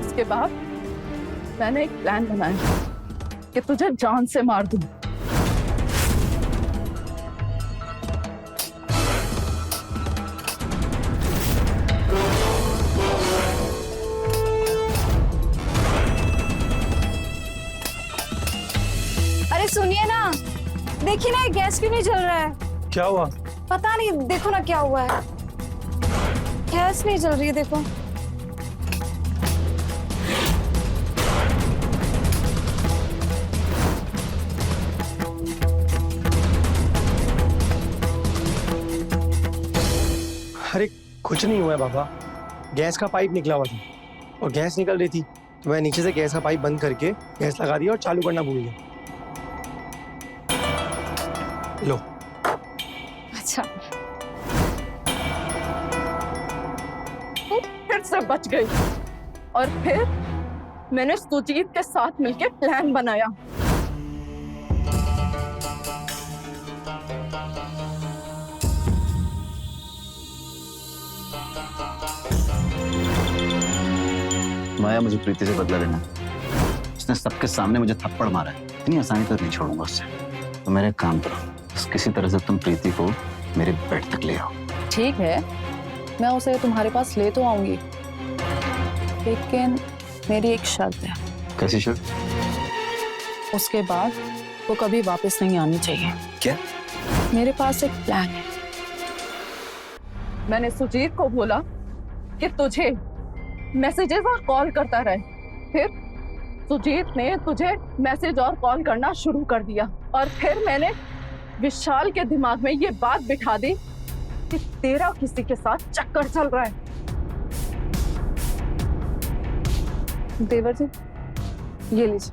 इसके बाद मैंने एक प्लान बनाया कि तुझे जान से मार दूं। अरे सुनिए ना, देखिए ना, ये गैस क्यों नहीं जल रहा है? क्या हुआ? पता नहीं, देखो ना क्या हुआ है। गैस नहीं जल रही है, देखो। अरे कुछ नहीं हुआ है बाबा, गैस का पाइप निकला हुआ था और गैस निकल रही थी तो मैं नीचे से गैस का पाइप बंद करके गैस लगा दिया और चालू करना भूल गया। लो। अच्छा, फिर से बच गई। और फिर मैंने सुजीत के साथ मिलकर प्लान बनाया। माया, मुझे प्रीति से बदला लेना। उसने सबके सामने मुझे थप्पड़ मारा है, इतनी आसानी तो नहीं छोड़ूंगा उससे। तो मेरे एक काम करो, बस किसी तरह से तुम प्रीति को मेरे बेड तक ले आओ। ठीक है, मैं उसे तुम्हारे पास ले तो आऊंगी, लेकिन मेरी एक शर्त है। कैसी शर्त? उसके बाद वो कभी वापस नहीं आनी चाहिए। क्या? मेरे पास एक प्लान है। मैंने सुजीत को बोला कि तुझे मैसेजेस और कॉल करता रहे। फिर सुजीत ने तुझे मैसेज और कॉल करना शुरू कर दिया। और फिर मैंने विशाल के दिमाग में ये बात बिठा दी कि तेरा किसी के साथ चक्कर चल रहा है। देवर जी, ये लीजिए।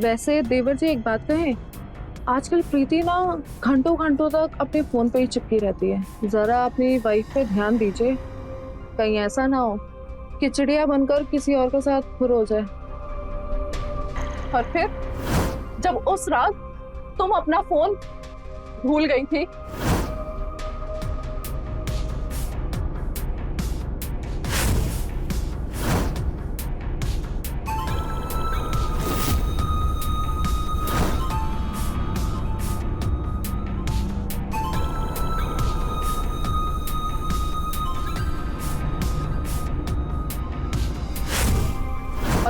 वैसे देवर जी एक बात कहें, आजकल प्रीति ना घंटों घंटों तक अपने फोन पे ही चिपकी रहती है। जरा अपनी वाइफ पे ध्यान दीजिए, कहीं ऐसा ना हो कि चिड़िया बनकर किसी और के साथ खुर हो जाए। और फिर जब उस रात तुम अपना फोन भूल गई थी,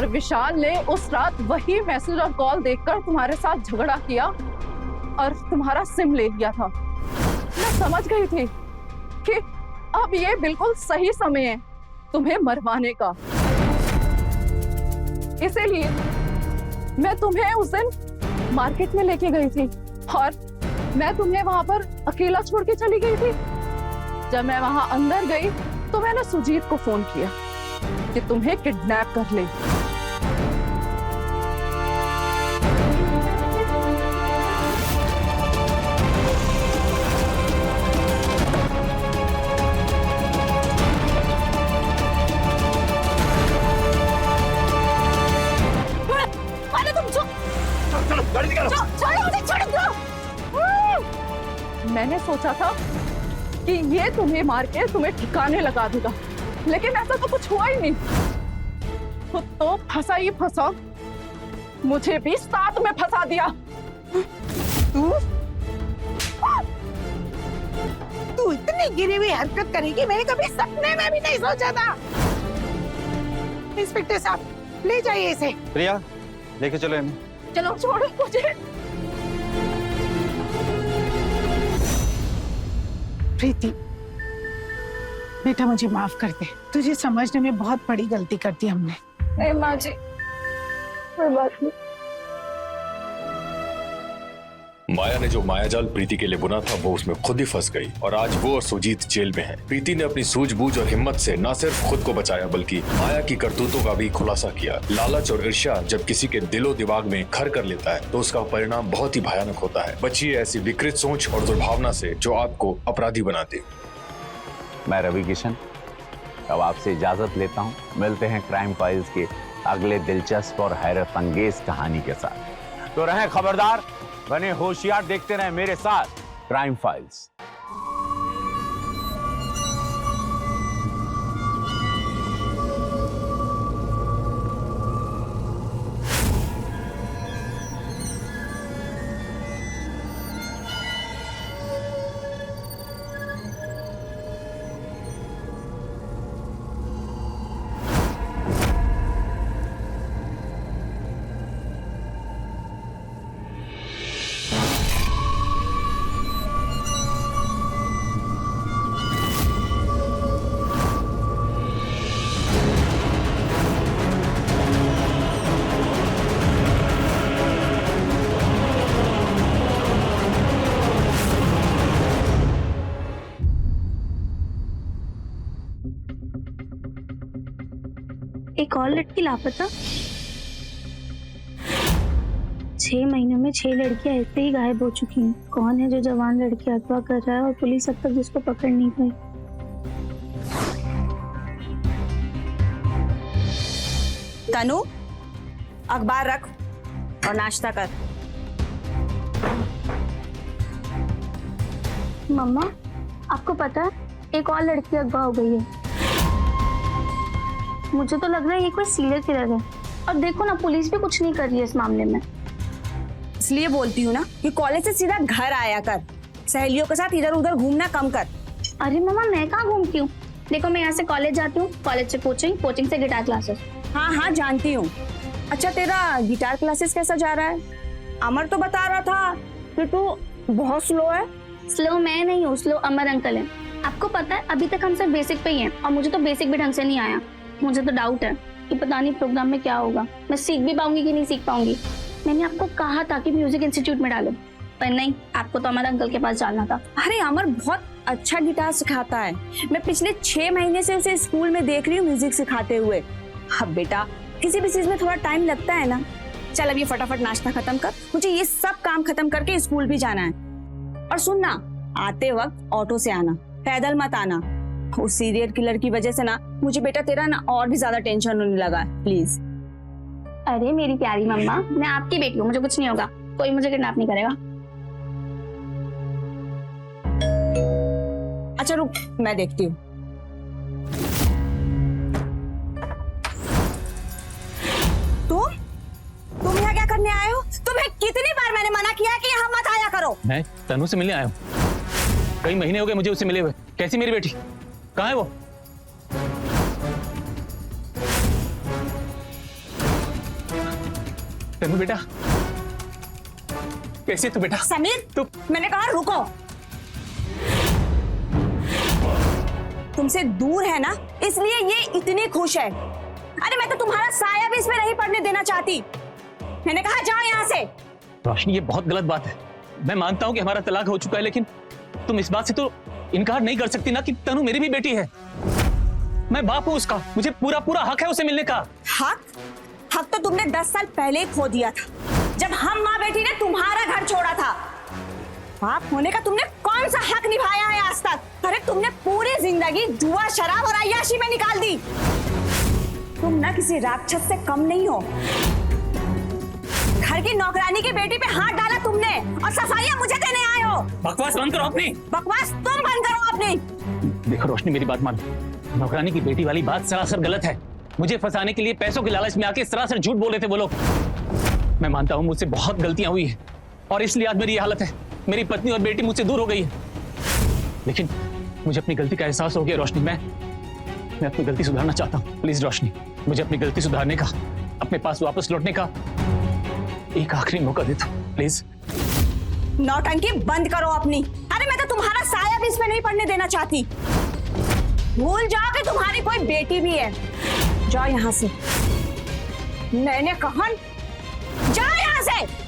और विशाल ने उस रात वही मैसेज और कॉल देखकर तुम्हारे साथ झगड़ा किया और तुम्हारा सिम ले लिया था। मैं समझ गई थी कि अब ये बिल्कुल सही समय है तुम्हें मरवाने का। इसीलिए मैं तुम्हें उस दिन मार्केट में लेके गई थी और मैं तुम्हें वहां पर अकेला छोड़ के चली गई थी। जब मैं वहां अंदर गई तो मैंने सुजीत को फोन किया कि तुम्हें किडनैप कर ले। छोड़ो मुझे, छोड़ दो। मैंने सोचा था कि ये तुम्हें मार के तुम्हें ठिकाने लगा देगा, लेकिन ऐसा तो कुछ हुआ ही नहीं। खुद तो फंसा ही फंसा, मुझे भी साथ में फंसा दिया। तू इतनी गिरी हुई हरकत करेगी मैंने कभी सपने में भी नहीं सोचा था। इंस्पेक्टर साहब ले जाइए इसे। प्रिया लेके चलो इन्हें। चलो छोड़ो मुझे। प्रीति बेटा मुझे माफ कर दे, तुझे समझने में बहुत बड़ी गलती कर दी हमने। नहीं माँ जी, कोई बात नहीं। माया ने जो मायाजाल प्रीति के लिए बुना था वो उसमें खुद ही फंस गई और आज वो और सुजीत जेल में हैं। प्रीति ने अपनी सूझबूझ और हिम्मत से न सिर्फ खुद को बचाया बल्कि माया की करतूतों का भी खुलासा किया। लालच और ईर्ष्या जब किसी के दिलो दिमाग में घर कर लेता है तो उसका परिणाम बहुत ही भयानक होता है। बचिए ऐसी विकृत सोच और दुर्भावना से जो आपको अपराधी बनाती। मैं रवि किशन अब आपसे इजाजत लेता हूँ। मिलते हैं क्राइम फाइल्स के अगले दिलचस्प और हैरत अंगेज कहानी के साथ। तो रहें खबरदार, बने होशियार, देखते रहें मेरे साथ क्राइम फाइल्स। एक और लड़की लापता। 6 महीने में 6 लड़कियां ऐसे ही गायब हो चुकी हैं। कौन है जो जवान लड़की अगवा कर रहा है और पुलिस अब तक जिसको पकड़ नहीं पाई। तनु, अखबार रख और नाश्ता कर। मम्मा आपको पता है एक और लड़की अगवा हो गई है। मुझे तो लग रहा है ये कोई सीरियल किलर है और देखो ना पुलिस भी कुछ नहीं कर रही है इस मामले में। इसलिए बोलती हूँ ना कि कॉलेज से सीधा घर आया कर, सहेलियों के साथ इधर उधर घूमना कम कर। अरे मम्मा मैं कहाँ घूमती हूँ, देखो मैं यहाँ से कॉलेज जाती हूँ, कॉलेज से कोचिंग, कोचिंग से गिटार क्लासेस। हाँ हाँ जानती हूँ। अच्छा तेरा गिटार क्लासेस कैसा जा रहा है? अमर तो बता रहा था कि तू बहुत स्लो है। स्लो मैं नहीं हूँ, स्लो अमर अंकल है। आपको पता है अभी तक हम सिर्फ बेसिक पे ही हैं और मुझे तो बेसिक भी ढंग से नहीं आया। मुझे तो डाउट है कि पता नहीं प्रोग्राम में क्या होगा, मैं सीख भी पाऊंगी कि नहीं सीख पाऊंगी। मैंने आपको कहा था कि म्यूजिक इंस्टीट्यूट में डालो, पर नहीं, आपको तो अमर अंकल के पास जाना था। अरे अमर बहुत अच्छा गिटार सिखाता है, मैं पिछले 6 महीने से उसे स्कूल में देख रही हूँ म्यूजिक सिखाते हुए। अब बेटा किसी भी चीज में थोड़ा टाइम लगता है ना। चल अब ये फटाफट नाश्ता खत्म कर, मुझे ये सब काम खत्म करके स्कूल भी जाना है। और सुन ना, आते वक्त ऑटो से आना, पैदल मत आना। उस सीरियल किलर की वजह से ना मुझे बेटा तेरा ना और भी ज्यादा टेंशन होने लगा, प्लीज। अरे मेरी प्यारी मम्मा, मैं आपकी बेटी हूँ, मुझे कुछ नहीं होगा, कोई मुझे किडनैप नहीं करेगा। अच्छा रुक, मैं देखती हूँ। तुम यहाँ क्या करने आए हो? तुम्हें कितनी बार मैंने मना किया कि यहाँ मत आया करो। मैं तनु से मिलने आया हूँ, कई महीने हो गए मुझे उससे मिले हुए। कैसी मेरी बेटी, कहाँ है वो? तनु बेटा, कैसे तू बेटा? समीर, तू मैंने कहा रुको। तुमसे दूर है ना, इसलिए ये इतनी खुश है। अरे मैं तो तुम्हारा साया भी इसमें नहीं पड़ने देना चाहती। मैंने कहा जाओ यहाँ से। रोशनी, ये बहुत गलत बात है। मैं मानता हूँ कि हमारा तलाक हो चुका है, लेकिन तुम इस बात से तो इनकार नहीं कर सकती ना कि तनु मेरी भी बेटी है। मैं बाप हूँ उसका, मुझे पूरा पूरा हक है उसे मिलने का। हक तो तुमने 10 साल पहले ही खो दिया था, जब हम माँ बेटी ने तुम्हारा घर छोड़ा था। बाप होने का तुमने कौन सा हक निभाया है आज तक? अरे तुमने पूरी जिंदगी जुआ, शराब और अय्याशी में निकाल दी। तुम ना किसी राक्षस से कम नहीं हो। घर की नौकरानी की बेटी पे हाथ डाला तुमने और सफाइयां मुझे देने आए हो। बकवास बंद करो अपनी। बकवास तुम बंद करो अपनी। देखो रोशनी, मेरी बात मानो। नौकरानी की बेटी वाली बात सरासर गलत है। मुझे फंसाने के लिए पैसों के लालच में आके सरासर झूठ बोले थे वो लोग। मैं मानता हूँ मुझसे बहुत गलतियां हुई है और इसलिए आज मेरी ये हालत है। मेरी पत्नी और बेटी मुझसे दूर हो गई है, लेकिन मुझे अपनी गलती का एहसास हो गया रोशनी। मैं अपनी गलती सुधारना चाहता हूँ। प्लीज रोशनी, मुझे अपनी गलती सुधारने का, अपने पास वापस लौटने का एक आखिरी मौका दे दो प्लीज। नौटंकी बंद करो अपनी। अरे मैं तो तुम्हारा साया भी इसमें नहीं पड़ने देना चाहती। भूल जाओ कि तुम्हारी कोई बेटी भी है। जाओ यहाँ से। मैंने कहा जाओ यहाँ से।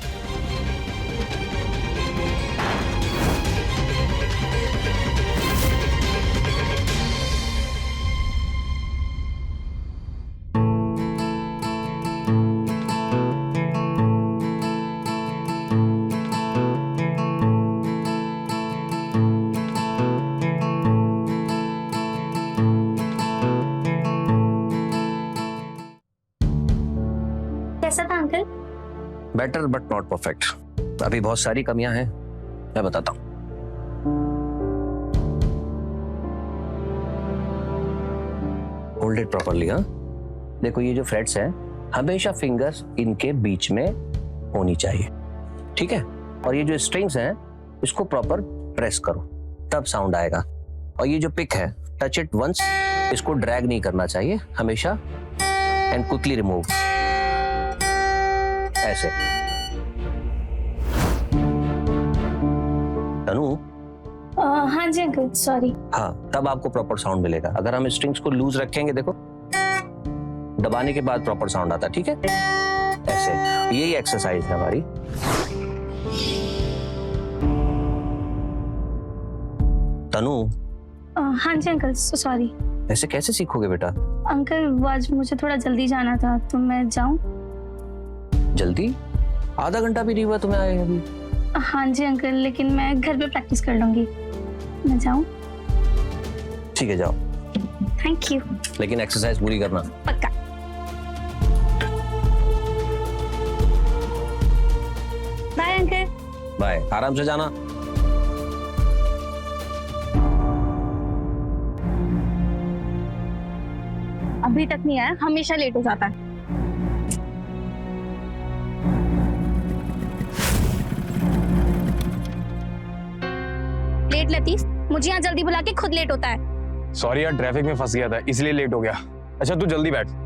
कैसा था uncle? Better but not perfect. अभी बहुत सारी कमियां हैं, मैं बताता हूं। Hold it properly. हाँ, देखो ये जो फ्रेट्स हैं, हमेशा फिंगर्स इनके बीच में होनी चाहिए, ठीक है? और ये जो स्ट्रिंग्स हैं, इसको प्रॉपर प्रेस करो, तब साउंड आएगा। और ये जो पिक है, टच इट वंस, इसको ड्रैग नहीं करना चाहिए हमेशा, एंड क्विकली रिमूव, ऐसे। तनु, हाँ जी अंकल, सॉरी। हाँ, तब आपको प्रॉपर साउंड मिलेगा। अगर हम स्ट्रिंग्स को लूज रखेंगे, देखो दबाने के बाद प्रॉपर साउंड आता है, ठीक है? ऐसे। यही एक्सरसाइज है हमारी। तनु, हाँ जी अंकल, सॉरी। ऐसे कैसे सीखोगे बेटा? अंकल वो आज मुझे थोड़ा जल्दी जाना था, तो मैं जाऊं? जल्दी? आधा घंटा भी नहीं हुआ तुम्हें आए अभी। हाँ जी अंकल, लेकिन मैं घर पे प्रैक्टिस कर लूंगी। मैं जाऊं? ठीक है, जाओ। Thank you. लेकिन एक्सरसाइज पूरी करना। पक्का। Bye uncle. बाय, आराम से जाना। अभी तक नहीं आया, हमेशा लेट हो जाता है। लेट लतीफ, मुझे यहाँ जल्दी बुला के खुद लेट होता है। सॉरी यार, ट्रैफिक में फंस गया था इसलिए लेट हो गया। अच्छा तू जल्दी बैठ।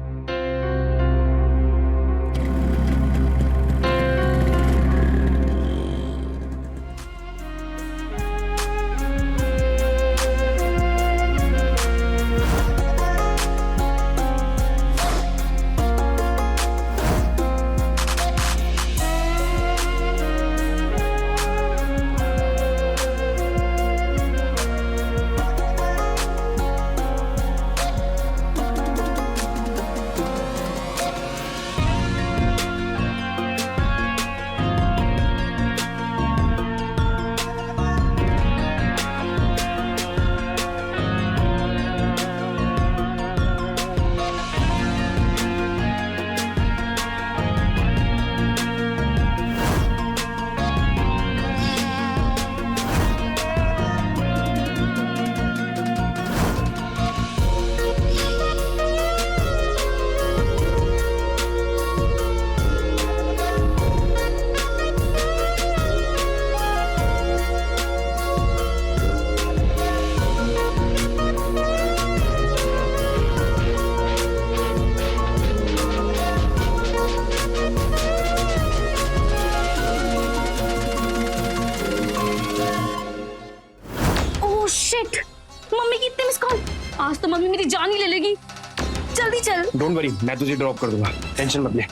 भी चल। डोंट वरी, मैं तुझे ड्रॉप कर दूंगा, टेंशन मत ले।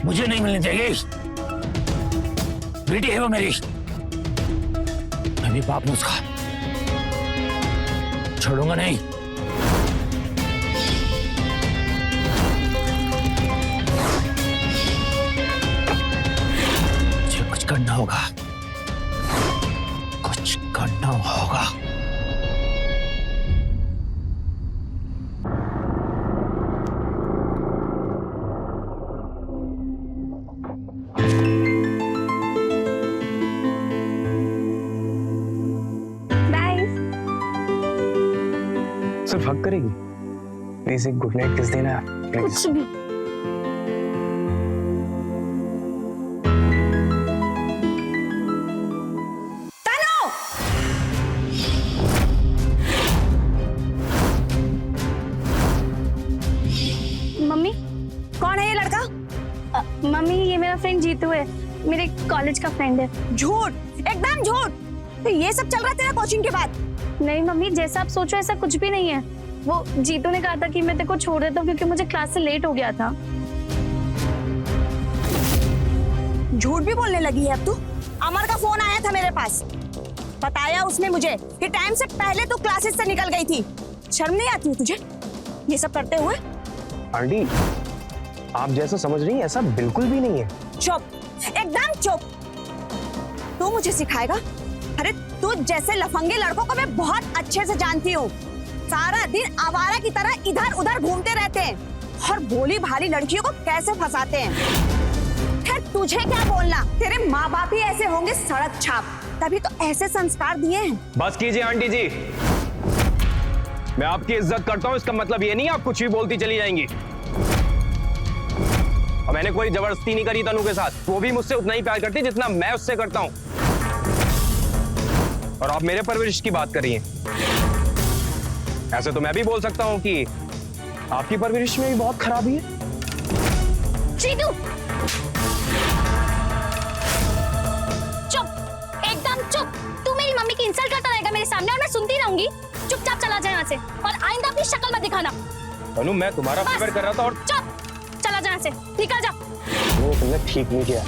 मुझे नहीं मिलनी चाहिए, बेटी है वो मेरी। मैं भी बाप हूं उसका, छोड़ूंगा नहीं। मुझे कुछ करना होगा, कुछ करना होगा। सिर्फ हक करेगी, प्लीज एक गुड नाइट किस देना, कुछ भी। मम्मी, कौन है ये लड़का? मम्मी ये मेरा फ्रेंड जीतू है, मेरे कॉलेज का फ्रेंड है। झूठ, एकदम झूठ। तो ये सब चल रहा है तेरा कोचिंग के बाद? नहीं मम्मी, जैसा आप सोचो ऐसा कुछ भी नहीं है। वो जीतू ने कहा था कि मैं तेरे को छोड़ देता हूँ क्योंकि मुझे क्लास से लेट हो गया था। झूठ भी बोलने लगी है अब तू। अमर का फोन आया था मेरे पास, बताया उसने मुझे कि टाइम से पहले तू क्लासेस से निकल गई थी। शर्म नहीं आती है तुझे ये सब करते हुए? आंटी, आप जैसा समझ रही हैं ऐसा बिल्कुल भी नहीं है। चुप, एकदम चुप। तू मुझे सिखाएगा? अरे तू जैसे लफंगे लड़कों को मैं बहुत अच्छे से जानती हूँ। सारा दिन आवारा की तरह इधर उधर घूमते रहते हैं और भोली भाली लड़कियों को कैसे फंसाते हैं। खैर तुझे क्या बोलना, तेरे माँ बाप ही ऐसे होंगे सड़क छाप, तभी तो ऐसे संस्कार दिए हैं। बस कीजिए आंटी जी, मैं आपकी इज्जत करता हूँ, इसका मतलब ये नहीं आप कुछ भी बोलती चली जाएंगी। और मैंने कोई जबरदस्ती नहीं करी तनु के साथ, वो भी मुझसे उतना ही प्यार करती जितना मैं उससे करता हूँ। और आप मेरे परवरिश की बात कर रही हैं। ऐसे तो मैं भी बोल सकता हूँ कि आपकी परवरिश में भी बहुत खराबी है। जीतू चुप, एकदम चुप। तू मेरी मम्मी की इंसल्ट करता रहेगा मेरे सामने और मैं सुनती रहूंगी। चुपचाप चला जा यहाँ से और आइंदा अपनी शक्ल मत दिखाना। तनु, मैं तुम्हारा फेवर कर रहा था और चुप, चला जा यहाँ से, निकल जा। वो तुमने ठीक नहीं किया।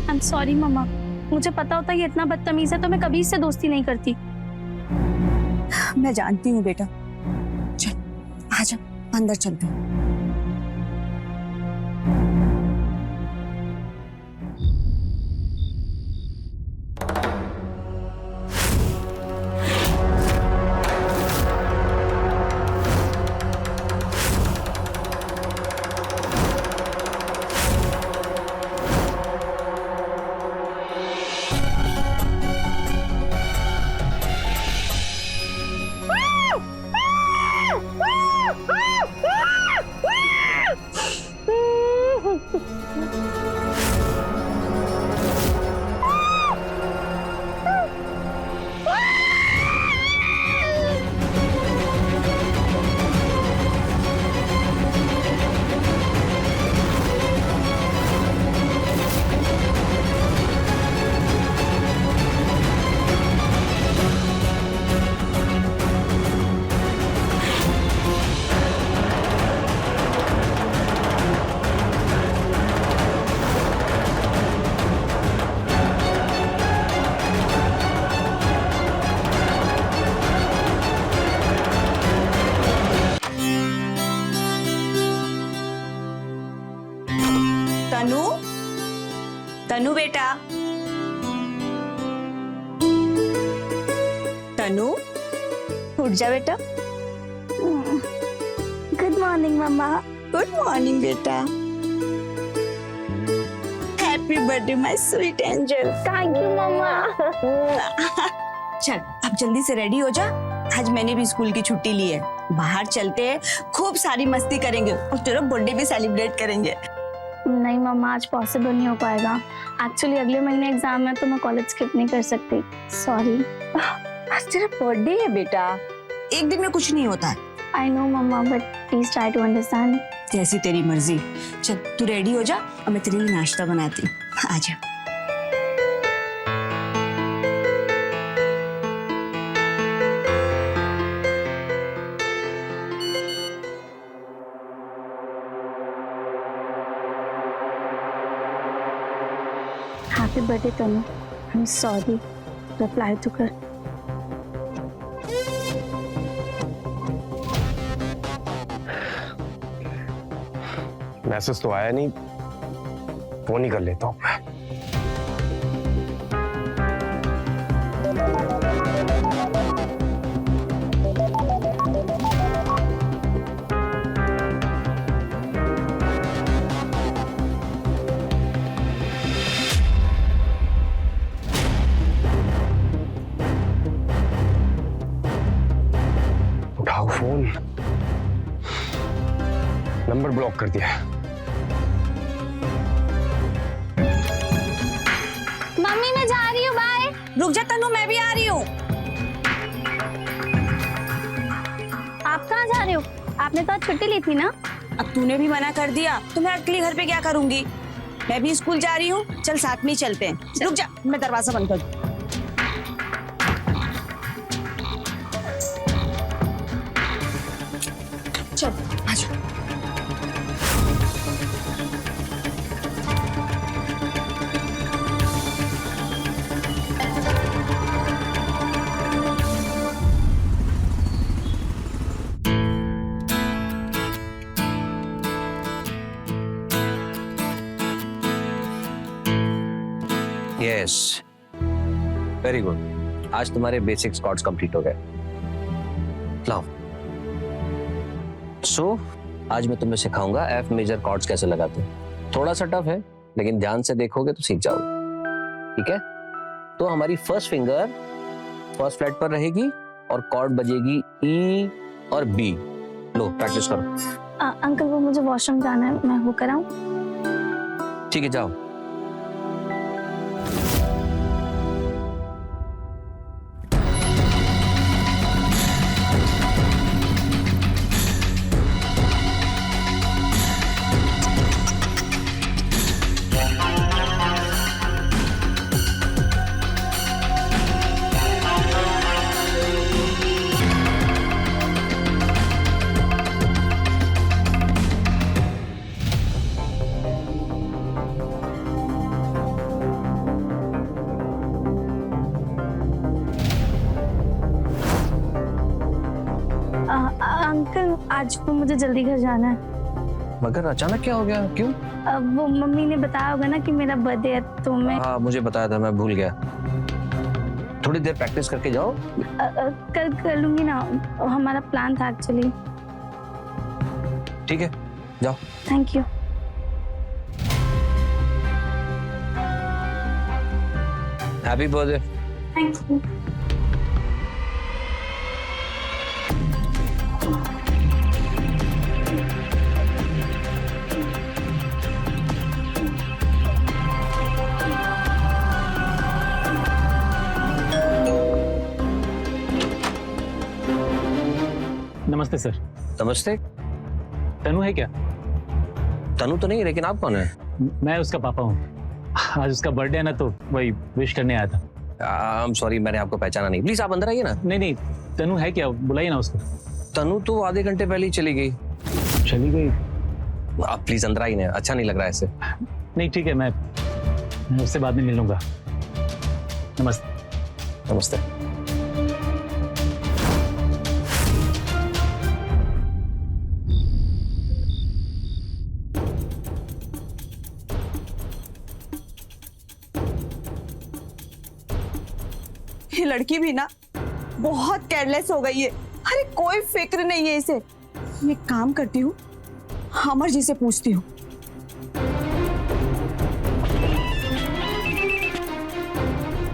आई एम सॉरी मम्मा, मुझे पता होता ये इतना बदतमीज है तो मैं कभी इससे दोस्ती नहीं करती। मैं जानती हूँ बेटा, चल आजा अंदर चलते हैं। तनु, तनु बेटा, तनु उठ जा बेटा। Good morning mumma. Good morning बेटा। Happy birthday my sweet angel. Thank you mumma. चल अब जल्दी से रेडी हो जा, आज मैंने भी स्कूल की छुट्टी ली है। बाहर चलते हैं, खूब सारी मस्ती करेंगे और तेरा बर्थडे भी सेलिब्रेट करेंगे। नहीं मम्मा, आज पॉसिबल नहीं हो पाएगा। एक्चुअली अगले महीने एग्जाम है तो मैं कॉलेज स्किप नहीं कर सकती। सॉरी। आज तेरा बर्थडे है बेटा, एक दिन में कुछ नहीं होता है। I know mama, but please try to understand. जैसी तेरी मर्जी। चल तू रेडी हो जा और मैं तेरे लिए नाश्ता बनाती हूँ। आ जा। Happy birthday Tanu. I am sorry, reply तो कर। मैसेज तो आया नहीं, फोन ही कर लेता हूँ मैं। उठाओ फोन, नंबर ब्लॉक कर दिया। मम्मी मैं जा रही हूँ, बाय। रुक जा तनु, मैं भी आ रही हूँ। आप कहाँ जा रहे हो? आपने तो आज छुट्टी ली थी ना? अब तूने भी मना कर दिया तो मैं अकेले घर पे क्या करूंगी? मैं भी स्कूल जा रही हूँ, चल साथ में ही चलते हैं। रुक जा, मैं दरवाजा बंद कर दूं। चल आ जाओ। Yes, very good. आज तुम्हारे बेसिक स्क्वाट्स कंप्लीट हो गए। लाओ। सो आज मैं तुम्हें सिखाऊंगा एफ मेजर कॉर्ड्स कैसे लगाते हैं। थोड़ा सा टफ है, लेकिन ध्यान से देखोगे तो सीख जाओगे। ठीक है? तो हमारी फर्स्ट फिंगर फर्स्ट फ्लैट पर रहेगी और कॉर्ड बजेगी ई और बी। लो प्रैक्टिस करो। अंकल वो मुझे वॉशरूम जाना है, मैं होकर आऊं? ठीक है, जाओ। अंकल आज तो मुझे जल्दी घर जाना है। मगर अचानक क्या हो गया? क्यों? वो मम्मी ने बताया होगा ना कि मेरा बर्थडे है, तो मैं हाँ मुझे बताया था, मैं भूल गया। थोड़ी देर प्रैक्टिस करके जाओ। कल कर लूंगी ना, हमारा प्लान था एक्चुअली। ठीक है, जाओ। Thank you. Happy birthday. Thank you. नमस्ते सर। नमस्ते। तनु है क्या? तनु तो नहीं, लेकिन आप कौन है? मैं उसका पापा हूँ। आज उसका बर्थडे है ना, तो वही विश करने आया था। आई एम सॉरी, मैंने आपको पहचाना नहीं। प्लीज आप अंदर आइए ना। नहीं नहीं, तनु है क्या? बुलाइए ना उसको। तनु तो आधे घंटे पहले ही चली गई। चली गई? आप प्लीज अंदर आइए ना, अच्छा नहीं लग रहा है ऐसे। नहीं ठीक है, मैं उससे बाद में मिल लूंगा। नमस्ते। नमस्ते। ये लड़की भी ना बहुत केयरलेस हो गई है। अरे कोई फिक्र नहीं है इसे। मैं काम करती हूँ, अमर जी से पूछती हूँ।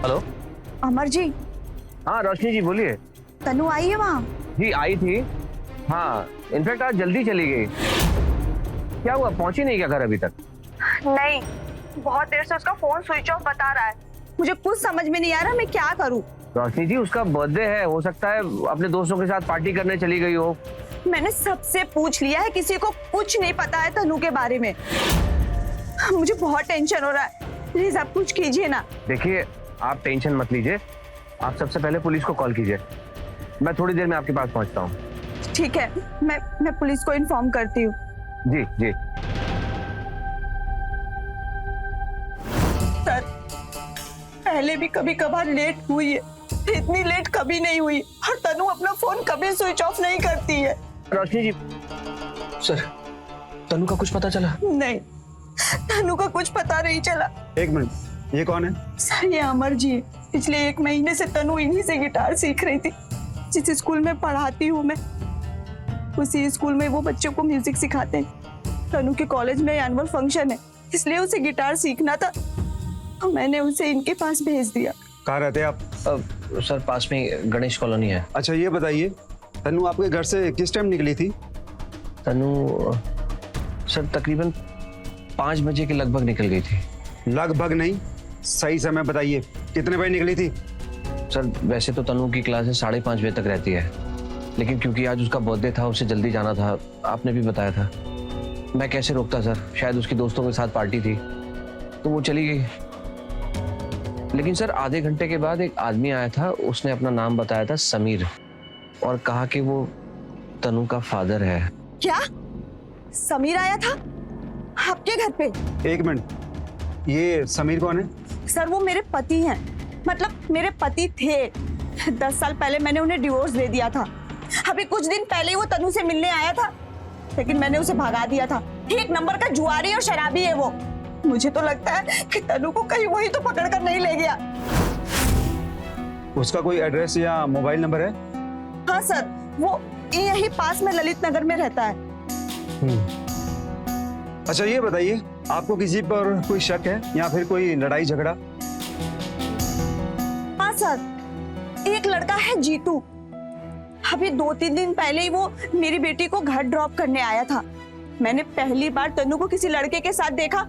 हेलो अमर जी। हाँ रोशनी जी बोलिए। तनु आई है वहाँ? जी आई थी, हाँ इनफैक्ट आज जल्दी चली गई। क्या हुआ, पहुंची नहीं क्या घर अभी तक? नहीं, बहुत देर से उसका फोन स्विच ऑफ बता रहा है। मुझे कुछ समझ में नहीं आ रहा मैं क्या करूँ। रोशनी जी, उसका बर्थडे है, हो सकता है अपने दोस्तों के साथ पार्टी करने चली गई हो। मैंने सबसे पूछ लिया है, किसी को कुछ नहीं पता है तनु के बारे में। मुझे बहुत टेंशन हो रहा है, प्लीज आप कुछ कीजिए ना। देखिए, आप टेंशन मत लीजिए, आप सबसे पहले पुलिस को कॉल कीजिए। मैं थोड़ी देर में आपके पास पहुंचता हूँ। ठीक है, मैं पुलिस को इन्फॉर्म करती हूँ। जी जी। सर, पहले भी कभी कभार लेट हुई है, इतनी लेट कभी नहीं हुई। और तनु अपना फोन कभी स्विच ऑफ नहीं करती है। रोशनी जी, सर, तनु का कुछ पता चला? नहीं, तनु का कुछ पता नहीं चला। एक मिनट, ये कौन है? सर, ये अमर जी है। पिछले 1 महीने से तनु इन्हीं से गिटार सीख रही थी। जिस स्कूल में पढ़ाती हूँ मैं, उसी स्कूल में वो बच्चों को म्यूजिक सिखाते हैं। तनु के कॉलेज में एनुअल फंक्शन है, इसलिए उसे गिटार सीखना था, तो मैंने उसे इनके पास भेज दिया। कहाँ रहते हैं आप? सर, पास में गणेश कॉलोनी है। अच्छा, ये बताइए, तनु आपके घर से किस टाइम निकली थी? तनु सर तकरीबन 5 बजे के लगभग निकल गई थी। लगभग नहीं, सही समय बताइए, कितने बजे निकली थी? सर, वैसे तो तनु की क्लासेस 5:30 बजे तक रहती है, लेकिन क्योंकि आज उसका बर्थडे था, उसे जल्दी जाना था, आपने भी बताया था। मैं कैसे रोकता सर, शायद उसके दोस्तों के साथ पार्टी थी तो वो चली गई। लेकिन सर, आधे घंटे के बाद एक आदमी आया था, उसने अपना नाम बताया था समीर, और कहा कि वो तनु का फादर है। क्या समीर आया था आपके घर पे? एक मिनट, ये समीर कौन है? सर, वो मेरे पति हैं, मतलब मेरे पति थे। 10 साल पहले मैंने उन्हें डिवोर्स दे दिया था। अभी कुछ दिन पहले ही वो तनु से मिलने आया था, लेकिन मैंने उसे भगा दिया था। एक नंबर का जुआरी और शराबी है वो। मुझे तो लगता है कि तनु को कहीं वही तो पकड़ कर नहीं ले गया। उसका कोई एड्रेस या मोबाइल नंबर है? हाँ सर, वो यही पास में ललित नगर में रहता है। अच्छा, ये बताइए, आपको किसी पर कोई शक है या फिर कोई लड़ाई झगड़ा? हाँ सर, एक लड़का है जीतू। अभी 2-3 दिन पहले ही वो मेरी बेटी को घर ड्रॉप करने आया था। मैंने पहली बार तनु को किसी लड़के के साथ देखा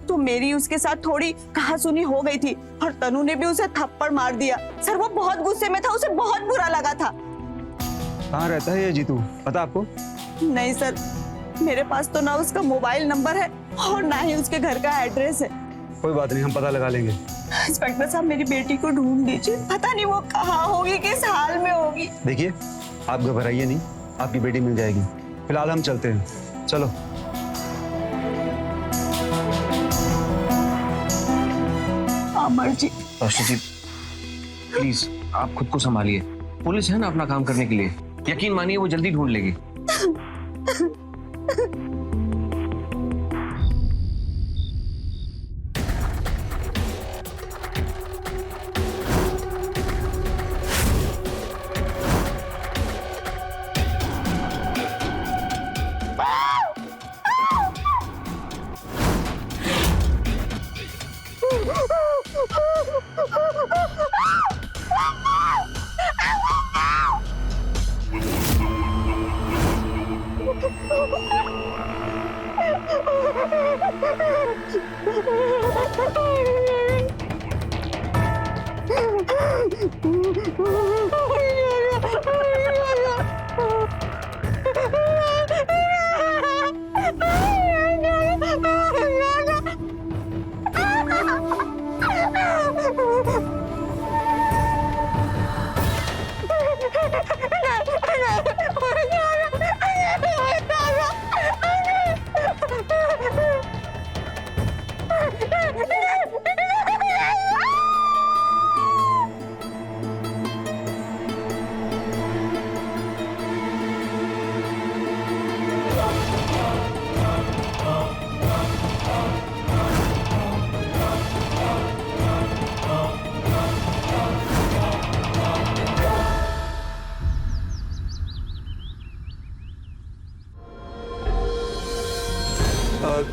तो मेरी उसके साथ थोड़ी कहासुनी हो गई थी, और तनु ने भी उसे थप्पड़ मार दिया। सर, वो बहुत गुस्से में था, उसे बहुत बुरा लगा था। कहाँ रहता है ये जीतू, पता आपको? नहीं सर, मेरे पास तो ना उसका मोबाइल नंबर है और ना ही उसके घर का एड्रेस है। कोई बात नहीं, हम पता लगा लेंगे। इंस्पेक्टर साहब, मेरी बेटी को ढूंढ दीजिए, पता नहीं वो कहाँ होगी, किस हाल में होगी। देखिए, आप घबराइए नहीं, आपकी बेटी मिल जाएगी। फिलहाल हम चलते हैं, चलो। अमर जी, रोशनी जी, प्लीज आप खुद को संभालिए। पुलिस है ना अपना काम करने के लिए, यकीन मानिए वो जल्दी ढूंढ लेगी।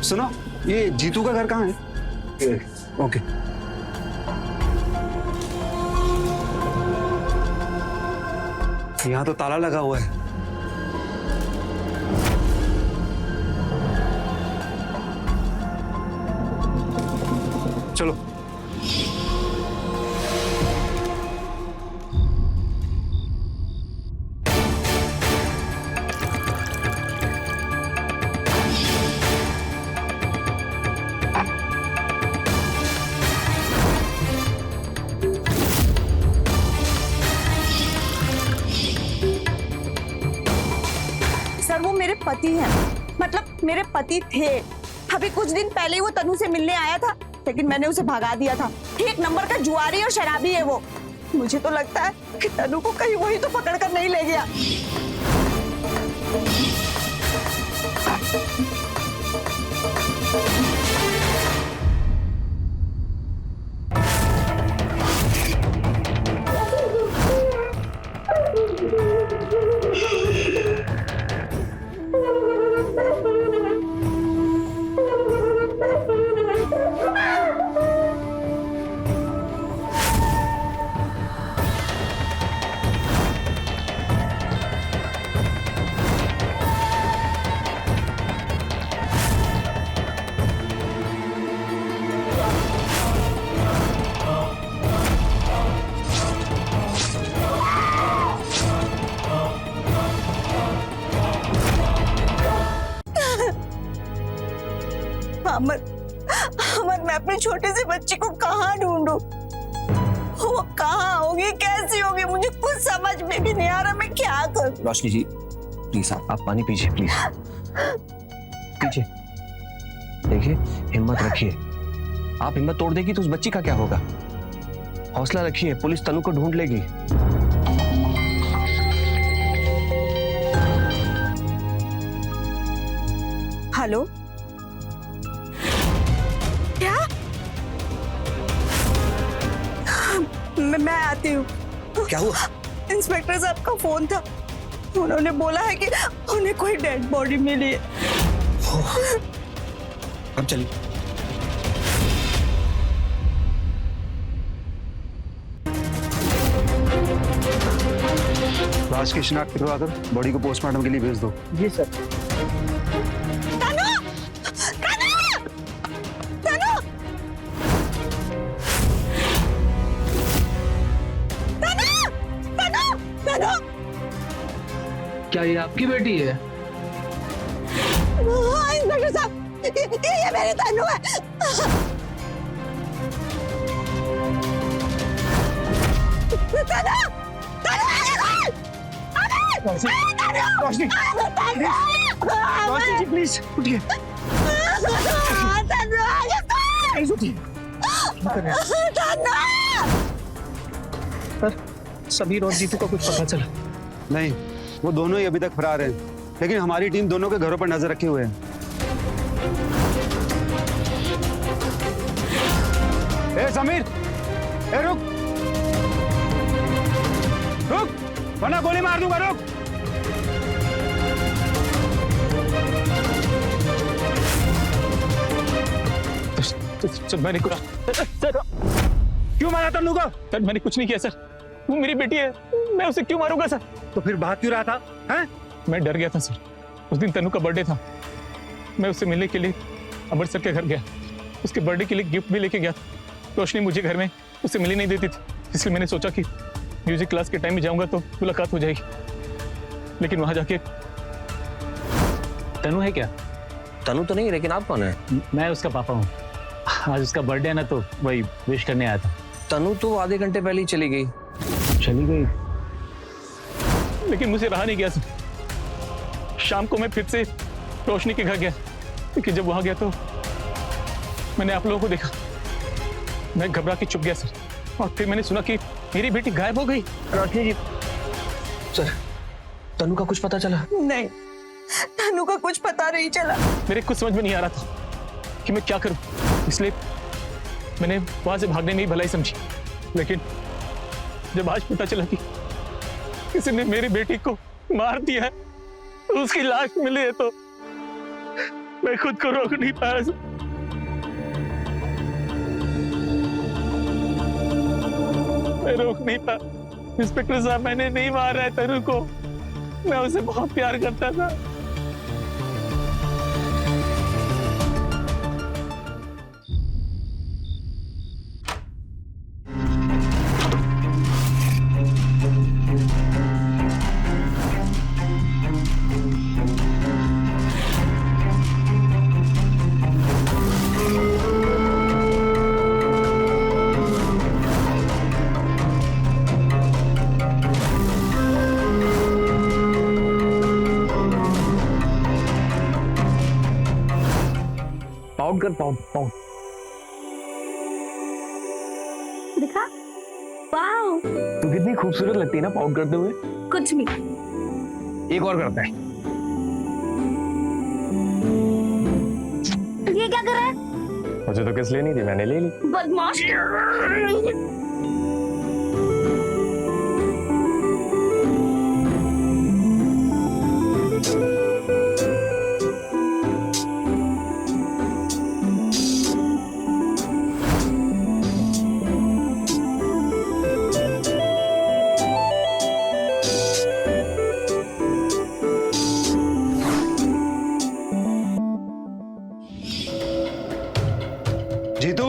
सुनो, ये जीतू का घर कहाँ है? ओके। यहाँ तो ताला लगा हुआ है। चलो। मेरे पति हैं, मतलब मेरे पति थे। अभी कुछ दिन पहले ही वो तनु से मिलने आया था, लेकिन मैंने उसे भगा दिया था। एक नंबर का जुआरी और शराबी है वो। मुझे तो लगता है कि तनु को कहीं वही तो पकड़ कर नहीं ले गया। अमर, मैं अपने छोटे से बच्चे को कहाँ ढूंढूं? वो कहाँ होगी, कैसी होगी, मुझे कुछ समझ में भी नहीं आ रहा। मैं क्या करूं? रोशनी जी प्लीज आप पानी पीजिए, प्लीज पीजिए। देखिए हिम्मत रखिए, आप हिम्मत तोड़ देगी तो उस बच्ची का क्या होगा? हौसला रखिए, पुलिस तनु को ढूंढ लेगी। हेलो, क्या? मैं आती हूँ। क्या हुआ? इंस्पेक्टर साहब का फोन था, उन्होंने बोला है कि उन्हें कोई डेड बॉडी मिली है। अब चलिए। लाश की शिनाख्त करवाकर बॉडी को पोस्टमार्टम के लिए भेज दो। जी सर। क्या ये आपकी बेटी है? इंस्पेक्टर साहब, ये मेरी तनु है। रोशनी जी प्लीज उठिए। सर समीर और जीतू का कुछ पता चला? नहीं, वो दोनों ही अभी तक फरार हैं, लेकिन हमारी टीम दोनों के घरों पर नजर रखे हुए है। ए समीर, ए रुक रुक, वरना गोली मार दूंगा, रुक। मैंने क्यों मारा तन्नू को? सर मैंने कुछ नहीं किया सर, वो मेरी बेटी है, मैं उसे क्यों मारूंगा सर? तो फिर भाग क्यों रहा था? हैं? मैं डर गया था सर, उस दिन तनु का बर्थडे था, मैं उससे मिलने के लिए अमृतसर के घर गया, उसके बर्थडे के लिए गिफ्ट भी लेके गया था। रोशनी मुझे घर में उससे मिलने नहीं देती थी, इसलिए मैंने सोचा कि म्यूजिक क्लास के टाइम में जाऊंगा तो मुलाकात हो जाएगी, लेकिन वहां जाके तनु है क्या? तनु तो नहीं, लेकिन आप कौन है? मैं उसका पापा हूँ, आज उसका बर्थडे है ना, तो वही विश करने आया था। तनु तो आधे घंटे पहले ही चली गई। चली गई? लेकिन मुझे रहा नहीं गया सर, शाम को मैं फिर से रोशनी के घर गया, लेकिन जब वहां गया तो मैंने आप लोगों को देखा, मैं घबरा के चुप गया सर, और फिर मैंने सुना कि मेरी बेटी गायब हो गई। रोशनी जी सर, तनु का कुछ पता चला? नहीं, तनु का कुछ पता नहीं चला। मेरे कुछ समझ में नहीं आ रहा था कि मैं क्या करूं, इसलिए मैंने वहां से भागने में ही भलाई समझी, लेकिन जब आज पता चला कि किसी ने मेरी बेटी को मार दिया है, उसकी लाश मिली है, तो मैं खुद को रोक नहीं पाया। मैं रोक नहीं पाया। इंस्पेक्टर साहब, मैंने नहीं मारा है तनु को, मैं उसे बहुत प्यार करता था। पाउट कर, पाउट पाउट। दिखा? वाओ, तू कितनी खूबसूरत लगती है ना पाउट करते हुए। कुछ भी। एक और करते हैं। ये क्या कर रहा है? मुझे तो किस लेनी थी, मैंने ले ली। बदमाश। जीतू,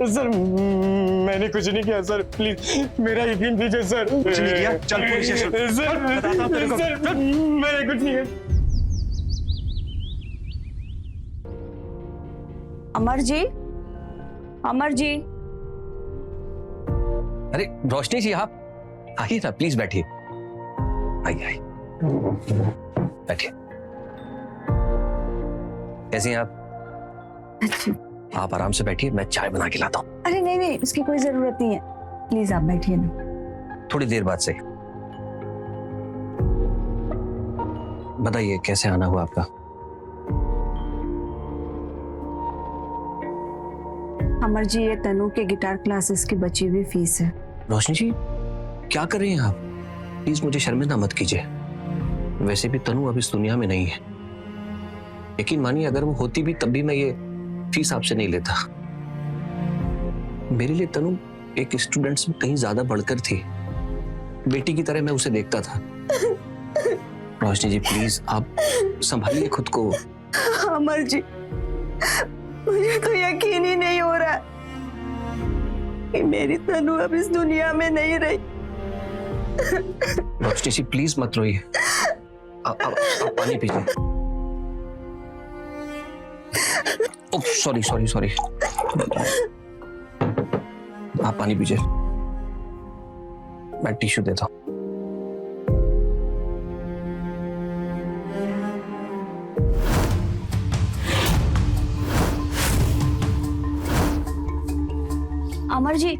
सर, मैंने कुछ नहीं किया सर, प्लीज मेरा यकीन कीजिए सर। कुछ नहीं किया? चल पुलिस स्टेशन। सर, बताता हूं तेरे को। सर, मैंने कुछ नहीं किया। अमर जी, अमर जी। अरे रोशनी जी, आप आइए ना, प्लीज बैठिए। आइए आइए, बैठिए। कैसी हैं आप? अच्छा। आप आराम से बैठिए, मैं चाय बना के लाता हूँ। अरे नहीं नहीं, उसकी कोई जरूरत नहीं है, प्लीज आप बैठिए ना। थोड़ी देर बाद से। बताइए कैसे आना हुआ आपका? अमर जी, ये तनु के गिटार क्लासेस की बची हुई फीस है। रोशनी जी, क्या कर रही हैं आप? प्लीज मुझे शर्मिंदा मत कीजिए। वैसे भी तनु अब इस दुनिया में नहीं है। यकीन मानिए, अगर वो होती भी तब भी मैं ये फीस आपसे नहीं लेता। मेरे लिए तनु एक स्टूडेंट से कहीं ज्यादा बढ़कर थी। बेटी की तरह मैं उसे देखता था। रोशनी जी, प्लीज आप संभालिए खुद को। अमर जी, मुझे तो यकीन ही नहीं हो रहा कि मेरी तनु अब इस दुनिया में नहीं रही। रोशनी जी, प्लीज मत रोइए। आप पानी पीजिए। सॉरी सॉरी सॉरी, आप पानी पीजिए, मैं टिश्यू देता हूं। अमर जी,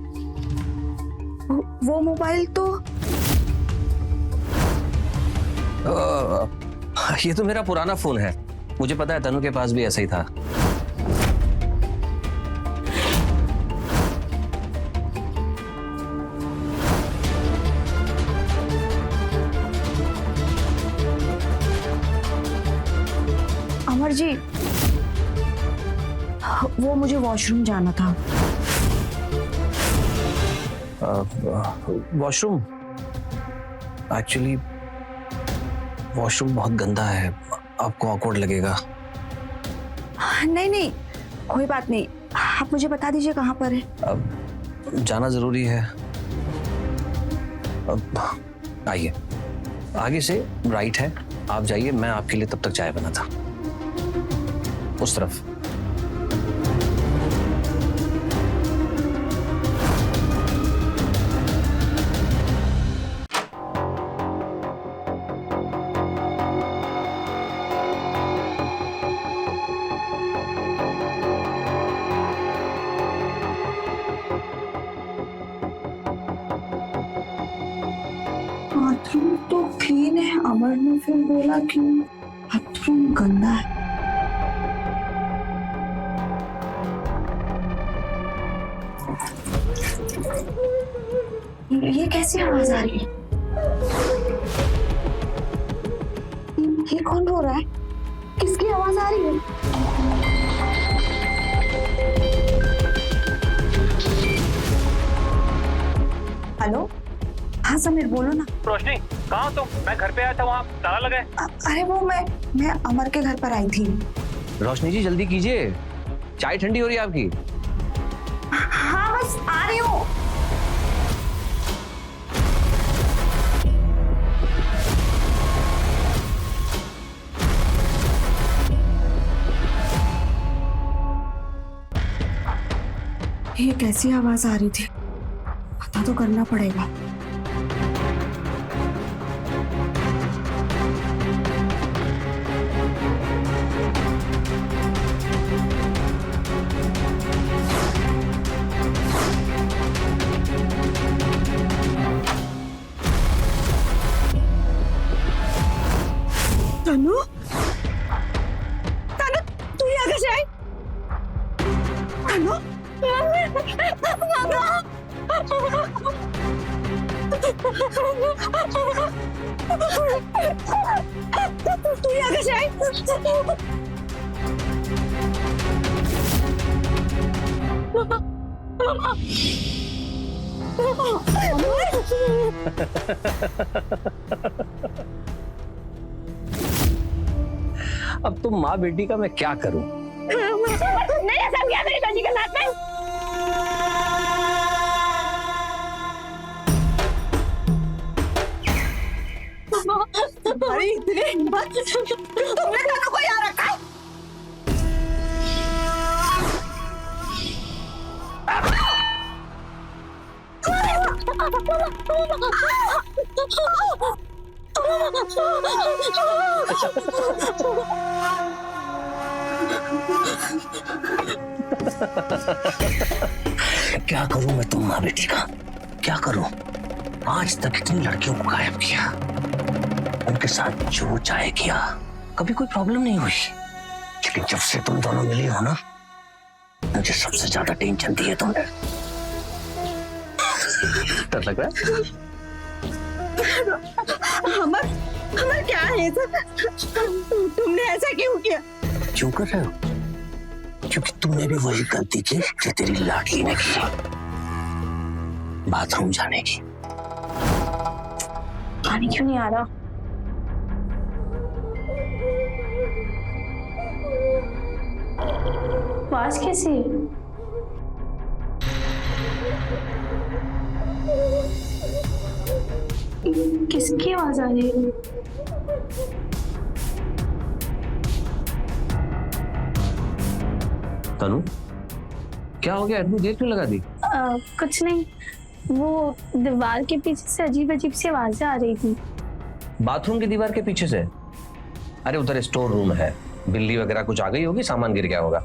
वो मोबाइल तो ये तो मेरा पुराना फोन है। मुझे पता है तनु के पास भी ऐसा ही था। अमर जी, वो मुझे वॉशरूम जाना था। वॉशरूम? एक्चुअली वॉशरूम बहुत गंदा है, आपको ऑकवर्ड लगेगा। नहीं नहीं, कोई बात नहीं, आप मुझे बता दीजिए कहाँ पर है। अब जाना जरूरी है। अब आइए, आगे से राइट है, आप जाइए, मैं आपके लिए तब तक चाय बनाता। उस तरफ। बाथरूम तो क्लीन है, अमर ने फिर बोला कि बाथरूम गंदा है। ये कैसी आवाज आ रही है? ये कौन रो रहा है? किसकी आवाज आ रही है? हेलो, हाँ समीर बोलो ना। रोशनी, कहाँ तुम? मैं घर पे आया था, वहाँ ताला लगा है। अरे वो मैं अमर के घर पर आई थी। रोशनी जी जल्दी कीजिए, चाय ठंडी हो रही है आपकी। हाँ बस आ रही हूँ। ये कैसी आवाज आ रही थी, पता तो करना पड़ेगा। तू यहाँ कैसे आई? अब तुम माँ बेटी का मैं क्या करूं? नहीं ऐसा किया मेरी बेटी के साथ में। तुम्हारी इतनी हिम्मत, तुमने तनु को यहाँ रखा है? क्या करूं मैं तुम माँ बेटी का? क्या करूं? आज तक इतनी लड़कियों को गायब किया, उनके साथ जो चाहे किया, कभी कोई प्रॉब्लम नहीं हुई। लेकिन जब से तुम दोनों मिली हो ना, मुझे सबसे ज्यादा टेंशन दी है तुमने। डर लग रहा है? अमर, अमर क्या है सब? तुमने ऐसा क्यों किया? क्यों कर रहे हो? क्योंकि तुमने भी वही गलती की जो तेरी लाडली ने की, बाथरूम जाने की। पानी क्यों नहीं आ रहा? आवाज कैसी है? किसकी आवाज आ रही है? तनु, क्या हो गया? इतनी देर क्यों लगा दी? कुछ नहीं, वो दीवार के पीछे से अजीब अजीब सी आवाजें आ रही थी। बाथरूम की दीवार के पीछे से? अरे उधर स्टोर रूम है, बिल्ली वगैरह कुछ आ गई होगी, सामान गिर गया होगा।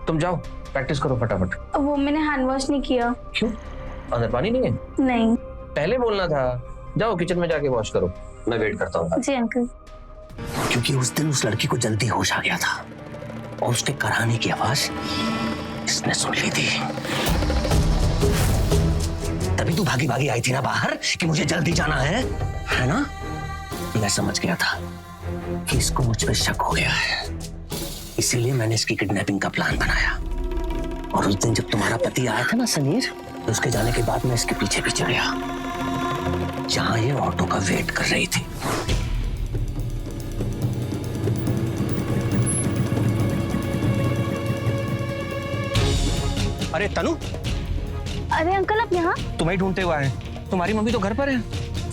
तुम जाओ प्रैक्टिस करो फटाफट। वो मैंने हैंड वॉश नहीं किया। क्यों? अंदर पानी नहीं है? नहीं। पहले बोलना था। जाओ किचन में जाके वॉश करो, मैं वेट करता हूँ। जी अंकल। क्योंकि उस दिन उस लड़की को जल्दी होश आ गया था और उसके कराने की आवाज इसने सुन ली थी। तभी तू भागी भागी आई थी ना बाहर कि मुझे जल्दी जाना है ना? मैं समझ गया था कि इसको मुझ पे शक हो गया है, इसीलिए मैंने इसकी किडनैपिंग का प्लान बनाया। और उस दिन जब तुम्हारा पति आया था ना समीर, तो उसके जाने के बाद मैं इसके पीछे पीछे गया जहां ये ऑटो का वेट कर रही थी। अरे तनु! अरे अंकल आप यहाँ? तुम्हें ढूंढते हुए आए। तुम्हारी मम्मी तो घर पर है,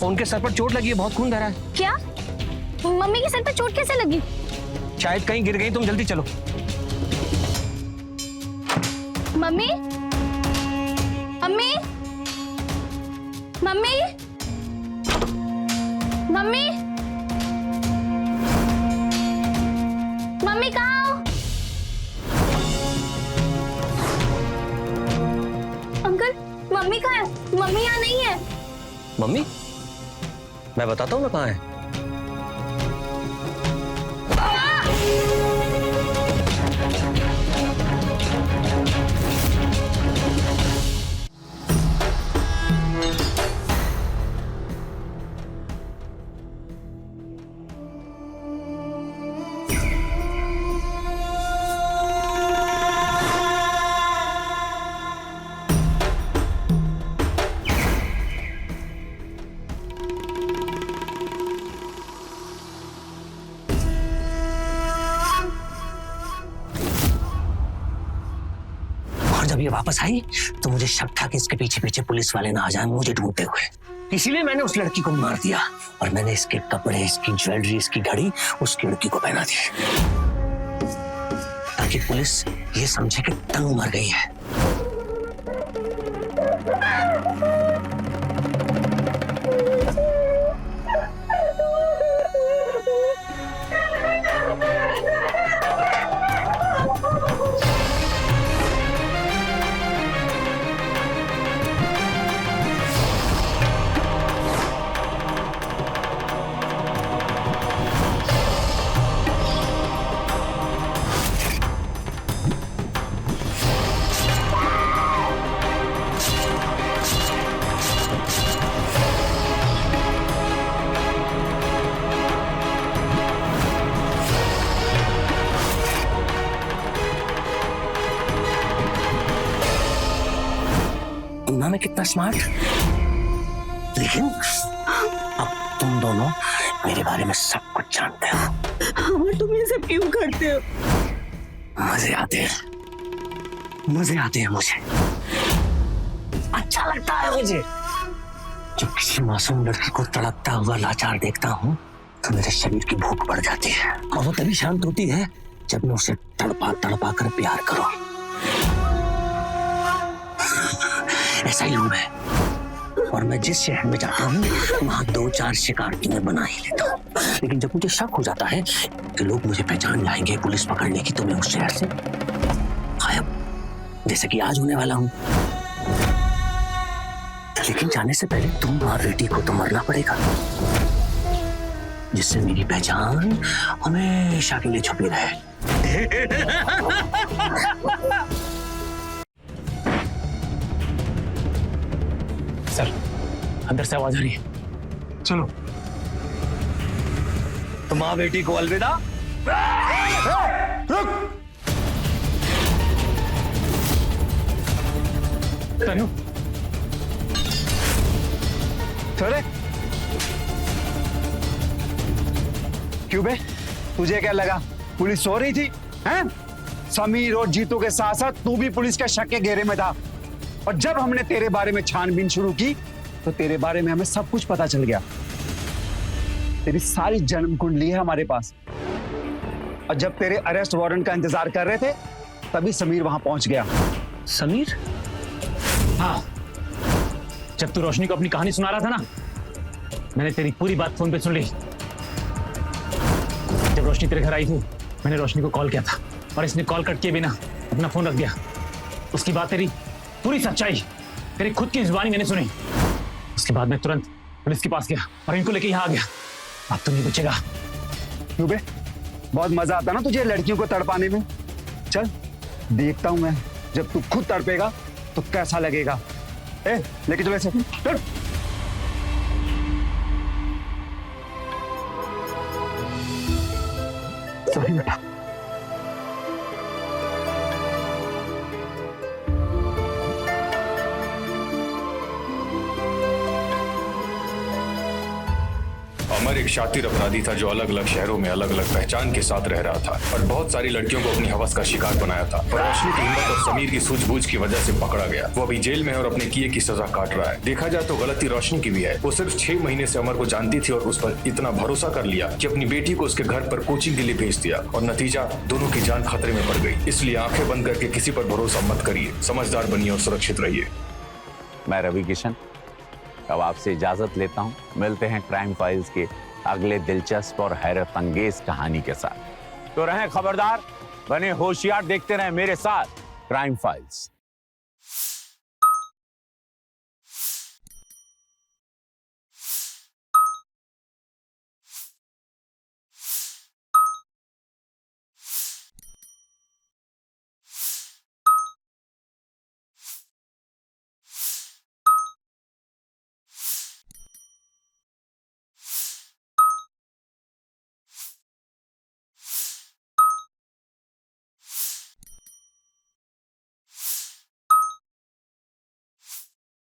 उनके सर पर चोट लगी है, बहुत खून बह रहा है। क्या? मम्मी के सर पर चोट कैसे लगी? शायद कहीं गिर गई, तुम जल्दी चलो। Mummy, mummy, mummy, mummy, mummy कहाँ हो? अंकल मम्मी कहाँ है? मम्मी यहाँ नहीं है। मम्मी? मैं बताता हूँ ना कहाँ है। जब ये वापस आई तो मुझे शक था कि इसके पीछे पीछे पुलिस वाले ना आ जाएं मुझे ढूंढते हुए, इसीलिए मैंने उस लड़की को मार दिया और मैंने इसके कपड़े, इसकी ज्वेलरी, इसकी घड़ी उस लड़की को पहना दी ताकि पुलिस ये समझे कि तनु मर गई है। हूं ना मैं कितना स्मार्ट, लेकिन अब तुम दोनों मेरे बारे में सब कुछ जानते हो। अमर तुम ये सब क्यों करते हो? मजे आते हैं, मजे आते हैं मुझे, अच्छा लगता है मुझे। जब किसी मासूम लड़की को तड़पता हुआ लाचार देखता हूँ तो मेरे शरीर की भूख बढ़ जाती है, और वो तभी शांत होती है जब मैं उसे तड़पा तड़पा कर प्यार करूं। ऐसा ही हूं मैं, और मैं जिस शहर में जाता हूँ वहां 2-4 शिकार की मैं बना ही लेता हूँ। लेकिन जब मुझे शक हो जाता है कि लोग मुझे पहचान लाएंगे, पुलिस पकड़ लेगी, तो मैं उस शहर से गायब, जैसे कि आज होने वाला हूँ। लेकिन जाने से पहले तुम और बेटी को तो मरना पड़ेगा, जिससे मेरी पहचान हमेशा के लिए छुपी रहे। सर, अंदर से आवाज आ रही है। चलो। तो माँ बेटी को अलविदा। रुक। तनु, अरे क्यों बे, तुझे क्या लगा पुलिस सो रही थी? हैं? समीर और जीतू के साथ साथ तू भी पुलिस के शक के घेरे में था, और जब हमने तेरे बारे में छानबीन शुरू की तो तेरे बारे में हमें सब कुछ पता चल गया। तेरी सारी जन्म कुंडली है हमारे पास, और जब तेरे अरेस्ट वारंट का इंतजार कर रहे थे तभी समीर वहां पहुंच गया। समीर? हाँ, जब तू रोशनी को अपनी कहानी सुना रहा था ना, मैंने तेरी पूरी बात फोन पे सुन ली। जब रोशनी तेरे घर आई थी, मैंने रोशनी को कॉल किया था, और इसने कॉल कट किए बिना अपना फोन रख दिया। उसकी बात, तेरी पूरी सच्चाई तेरी खुद की जुबानी मैंने सुनी। उसके बाद मैं तुरंत पुलिस के पास गया और इनको लेके यहाँ आ गया। अब तो नहीं बचेगा। क्यों बे, बहुत मजा आता ना तुझे लड़कियों को तड़पाने में। चल देखता हूं मैं, जब तू खुद तड़पेगा तो कैसा लगेगा। लेके चलो ऐसे। सॉरी बेटा। अमर एक शातिर अपराधी था जो अलग अलग शहरों में अलग अलग पहचान के साथ रह रहा था और बहुत सारी लड़कियों को अपनी हवस का शिकार बनाया था। पर रोशनी की हिम्मत और समीर की सूझबूझ की वजह से पकड़ा गया। वो अभी जेल में है और अपने किए की सजा काट रहा है। देखा जाए तो गलती रोशनी की भी है। वो सिर्फ 6 महीने से अमर को जानती थी और उस पर इतना भरोसा कर लिया कि अपनी बेटी को उसके घर पर कोचिंग के लिए भेज दिया, और नतीजा दोनों की जान खतरे में पड़ गई। इसलिए आंखें बंद करके किसी पर भरोसा मत करिए, समझदार बनिए और सुरक्षित रहिए। मैं रवि किशन अब आपसे इजाजत लेता हूं। मिलते हैं क्राइम फाइल्स के अगले दिलचस्प और हैरत अंगेज कहानी के साथ। तो रहें खबरदार, बने होशियार, देखते रहें मेरे साथ क्राइम फाइल्स।